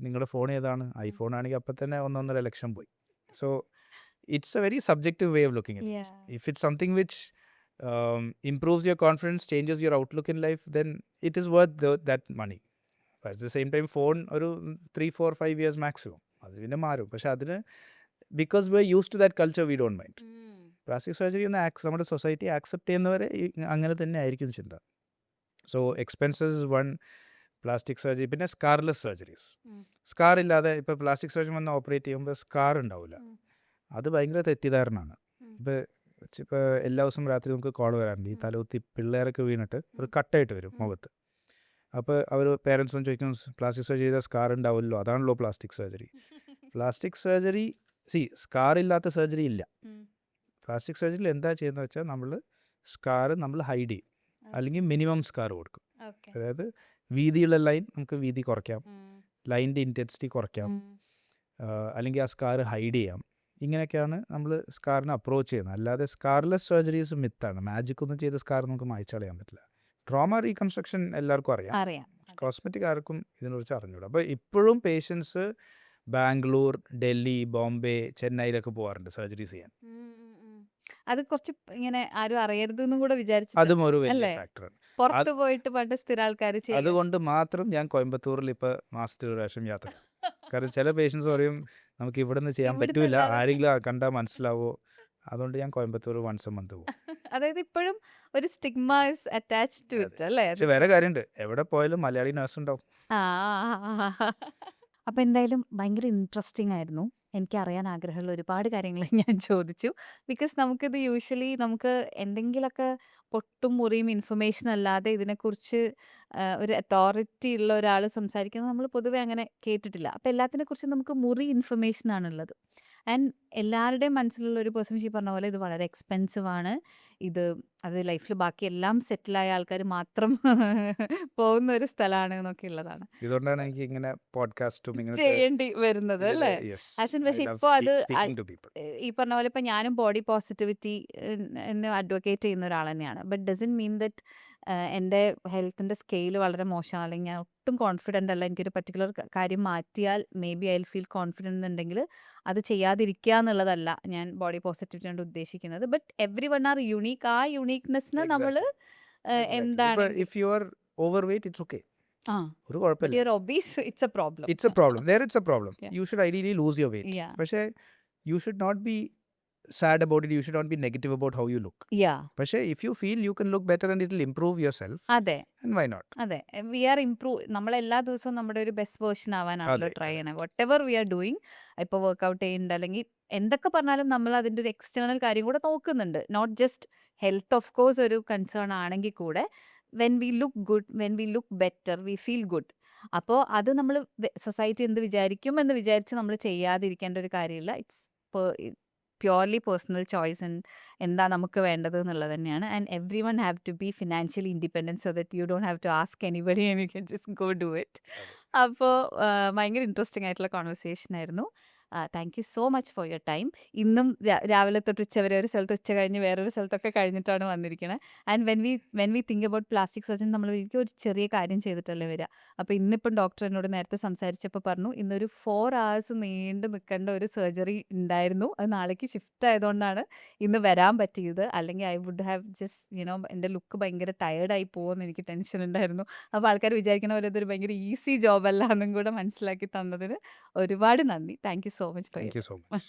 നിങ്ങളുടെ phone ഏതാണ്? IPhone ആണെങ്കിൽ അപ്പം തന്നെ 1-1.5 ലക്ഷം പോയി. So it's a very subjective way of looking at it. If it's something which improves your confidence, changes your outlook in life, then it is worth that money. But at the same time phone ഒരു 3, 4, 5 years maximum, അത് പിന്നെ മാറും. പക്ഷെ അതിന് because we're used to that culture, we don't mind. Plastic surgery ഒന്ന് നമ്മുടെ society accept ചെയ്യുന്നവരെ അങ്ങനെ തന്നെ ആയിരിക്കും ചിന്ത. So expenses one plastic surgery. പിന്നെ സ്കാർലെസ് സർജറീസ്. സ്കാർ ഇല്ലാതെ ഇപ്പോൾ പ്ലാസ്റ്റിക് സർജറി വന്ന് ഓപ്പറേറ്റ് ചെയ്യുമ്പോൾ സ്കാർ ഉണ്ടാവില്ല. അത് ഭയങ്കര തെറ്റിദ്ധാരണയാണ്. ഇപ്പോൾ എല്ലാ ദിവസവും രാത്രി നമുക്ക് കോൾ വരാറുണ്ട്, ഈ തലകുത്തി പിള്ളേരൊക്കെ വീണിട്ട് ഒരു കട്ടായിട്ട് വരും മുഖത്ത്. അപ്പോൾ അവർ പേരൻസും ചോദിക്കും, പ്ലാസ്റ്റിക് സർജറി ചെയ്താൽ സ്കാർ ഉണ്ടാവില്ലല്ലോ, അതാണല്ലോ plastic surgery. Plastic surgery scar ഇല്ലാത്ത സർജറി ഇല്ല. പ്ലാസ്റ്റിക് സർജറിയിൽ എന്താ ചെയ്യുന്നത് വെച്ചാൽ സ്കാർ നമ്മൾ ഹൈഡ് ചെയ്യും, അല്ലെങ്കിൽ മിനിമം സ്കാർ കൊടുക്കും. അതായത് വീതിയുള്ള ലൈൻ നമുക്ക് വീതി കുറയ്ക്കാം, ലൈനിൻ്റെ ഇൻറ്റൻസിറ്റി കുറയ്ക്കാം, അല്ലെങ്കിൽ ആ സ്കാർ ഹൈഡ് ചെയ്യാം. ഇങ്ങനെയൊക്കെയാണ് നമ്മൾ സ്കാറിനെ അപ്രോച്ച് ചെയ്യുന്നത്. അല്ലാതെ സ്കാർലെസ് സർജറീസ് മിത്താണ്. മാജിക് ഒന്നും ചെയ്ത സ്കാർ നമുക്ക് മായ്ച്ചു കളയാൻ പറ്റില്ല. ട്രോമ റീകൺസ്ട്രക്ഷൻ എല്ലാവർക്കും അറിയാം, കോസ്മെറ്റിക് ആർക്കും ഇതിനെക്കുറിച്ച് അറിഞ്ഞൂടാ. അപ്പോൾ ഇപ്പോഴും പേഷ്യൻസ് ബാംഗ്ലൂർ, ഡൽഹി, ബോംബെ, ചെന്നൈയിലൊക്കെ പോകാറുണ്ട് സർജറി ചെയ്യാൻ. അത് കുറച്ച് ഇങ്ങനെ ആരും അറിയരുതെന്നും കൂടെ വിചാരിച്ചു. അതും ഒരു വലിയ ഫാക്ടറാണ്. പുറത്ത് പോയിട്ട് പണ്ട് സ്ഥിര ആൾക്കാർ. അതുകൊണ്ട് മാത്രം ഞാൻ കോയമ്പത്തൂരിൽ ഇപ്പോൾ മാസത്തിൽ ഒരു പ്രാവശ്യം യാത്ര. കാരണം ചില പേഷ്യൻസ് പറയും നമുക്ക് ഇവിടെ നിന്ന് ചെയ്യാൻ പറ്റൂല, ആരെങ്കിലും കണ്ടാൽ മനസ്സിലാവോ, അതുകൊണ്ട് ഞാൻ കോയമ്പത്തൂർ വൺസ് എ മന്ത് പോകും. അതായത് ഇപ്പോഴും ഒരു stigma is attached to it അല്ലേ? പക്ഷെ വേറെ കാര്യമുണ്ട്, എവിടെ പോയാലും മലയാളി നഴ്സ് ഉണ്ടാവും. അപ്പം എന്തായാലും ഭയങ്കര ഇൻട്രസ്റ്റിംഗ് ആയിരുന്നു. എനിക്കറിയാൻ ആഗ്രഹമുള്ള ഒരുപാട് കാര്യങ്ങൾ ഞാൻ ചോദിച്ചു. ബിക്കോസ് നമുക്കിത് യൂഷ്വലി നമുക്ക് എന്തെങ്കിലുമൊക്കെ പൊട്ടും മുറിയും ഇൻഫർമേഷൻ അല്ലാതെ ഇതിനെക്കുറിച്ച് ഒരു അതോറിറ്റി ഉള്ള ഒരാൾ സംസാരിക്കുന്നത് നമ്മൾ പൊതുവെ അങ്ങനെ കേട്ടിട്ടില്ല. അപ്പോൾ എല്ലാത്തിനെക്കുറിച്ചും നമുക്ക് മുറി ഇൻഫർമേഷൻ ആണുള്ളത്. ആൻഡ് എല്ലാവരുടെയും മനസ്സിലുള്ള ഒരു പെർസെപ്ഷൻ ഈ പറഞ്ഞ പോലെ ഇത് വളരെ എക്സ്പെൻസീവ് ആണ്. ഇത് അത് ലൈഫിൽ ബാക്കി എല്ലാം സെറ്റിലായ ആൾക്കാർ മാത്രം പോകുന്ന ഒരു സ്ഥലമാണ് എന്നൊക്കെ ഉള്ളതാണ്. ഇതുകൊണ്ടാണ് എനിക്ക് ഇങ്ങനെ പോഡ്കാസ്റ്റും ഇങ്ങനത്തെ ചെയ്യേണ്ടി വരുന്നത് അല്ലേ? യെസ് ആസ് ഇൻ ഐ പക്ഷെ ലവ് ഇപ്പോൾ അത് സ്പീക്കിംഗ് ടു പീപ്പിൾ. ഈ പറഞ്ഞ പോലെ ഇപ്പം ഞാനും ബോഡി പോസിറ്റിവിറ്റി എന്നെ അഡ്വക്കേറ്റ് ചെയ്യുന്ന ഒരാൾ തന്നെയാണ്. ബട്ട് ഡസൻ മീൻ ദറ്റ് എൻ്റെ ഹെൽത്തിൻ്റെ സ്കെയിൽ വളരെ മോശമാണ്, അല്ലെങ്കിൽ ഞാൻ ഒട്ടും കോൺഫിഡൻ്റ് അല്ല, എനിക്കൊരു പർട്ടിക്കുലർ കാര്യം മാറ്റിയാൽ may be I will feel confident എന്നുണ്ടെങ്കിൽ അത് ചെയ്യാതിരിക്കുക എന്നുള്ളതല്ല ഞാൻ ബോഡി പോസിറ്റിവിറ്റി കൊണ്ട് ഉദ്ദേശിക്കുന്നത്. But every one R unique. ആ യുണീക്നെസ്സിന് നമ്മൾ എന്താണ് if you R over weight it's okay, ആ ഒരു കുഴപ്പമില്ല. Your obese it's A problem. It's A problem, there it's a problem. Yeah. You should ideally lose your weight. Yeah. പക്ഷേ you should not be sad about it, you should not be negative about how you look. Yeah. പക്ഷേ if you feel you can look better and it will improve yourself, അതെ and why not? അതെ, V R improve. നമ്മൾ എല്ലാ ദിവസവും നമ്മുടെ ഒരു best version ആവാനാണല്ലോ അതെ, try ചെയ്യണത്. വട്ട് എവർ വി ആർ ഡൂയിങ്, ഇപ്പോൾ വർക്ക്ഔട്ട് ചെയ്യുന്നുണ്ട് അല്ലെങ്കിൽ എന്തൊക്കെ പറഞ്ഞാലും നമ്മൾ അതിൻ്റെ ഒരു എക്സ്റ്റേണൽ കാര്യം കൂടെ നോക്കുന്നുണ്ട്. Not just health of course ഒരു കൺസേൺ ആണെങ്കിൽ കൂടെ when we look good, when we look better, we feel good. അപ്പോൾ അത് നമ്മൾ സൊസൈറ്റി എന്ത് വിചാരിക്കും എന്ന് വിചാരിച്ച് നമ്മൾ ചെയ്യാതിരിക്കേണ്ട ഒരു കാര്യമില്ല. It's purely personal choice and എന്താ നമുക്ക് വേണ്ടത് എന്നുള്ളത് തന്നെയാണ്. And everyone have to be financially independent so that you don't have to ask anybody and you can just go do it. അപ്പോൾ ഭയങ്കര ഇൻട്രസ്റ്റിംഗ് ആയിട്ടുള്ള കോൺവെർസേഷൻ ആയിരുന്നു. Thank you so much for your time. ഇന്നും രാവിലെ തൊട്ട് ഉച്ച വരെ ഒരു സ്ഥലത്ത്, ഉച്ച കഴിഞ്ഞ് വേറൊരു സ്ഥലത്തൊക്കെ കഴിഞ്ഞിട്ടാണ് വന്നിരിക്കുന്നത്. And when we think about plastic surgeon നമ്മൾ ഒരിക്കലും ഒരു ചെറിയ കാര്യം ചെയ്തിട്ടല്ലേ വരിക. അപ്പോൾ ഇന്നിപ്പം ഡോക്ടർ എന്നോട് നേരത്തെ സംസാരിച്ചപ്പോൾ പറഞ്ഞു ഇന്നൊരു 4 hours നീണ്ടു നിൽക്കേണ്ട ഒരു സർജറി ഉണ്ടായിരുന്നു, അത് നാളേക്ക് ഷിഫ്റ്റ് ആയതുകൊണ്ടാണ് ഇന്ന് വരാൻ പറ്റിയത്. അല്ലെങ്കിൽ ഐ വുഡ് ഹാവ് ജസ്റ്റ് എൻ്റെ ലുക്ക് ഭയങ്കര ടയേർഡായി പോകുമെന്ന് എനിക്ക് ടെൻഷൻ ഉണ്ടായിരുന്നു. അപ്പോൾ ആൾക്കാർ വിചാരിക്കുന്ന പോലെ ഇതൊരു ഭയങ്കര ഈസി ജോബ് അല്ല എന്നും കൂടെ മനസ്സിലാക്കി തന്നതിന് ഒരുപാട് നന്ദി. Thank you so much. Thank you so much.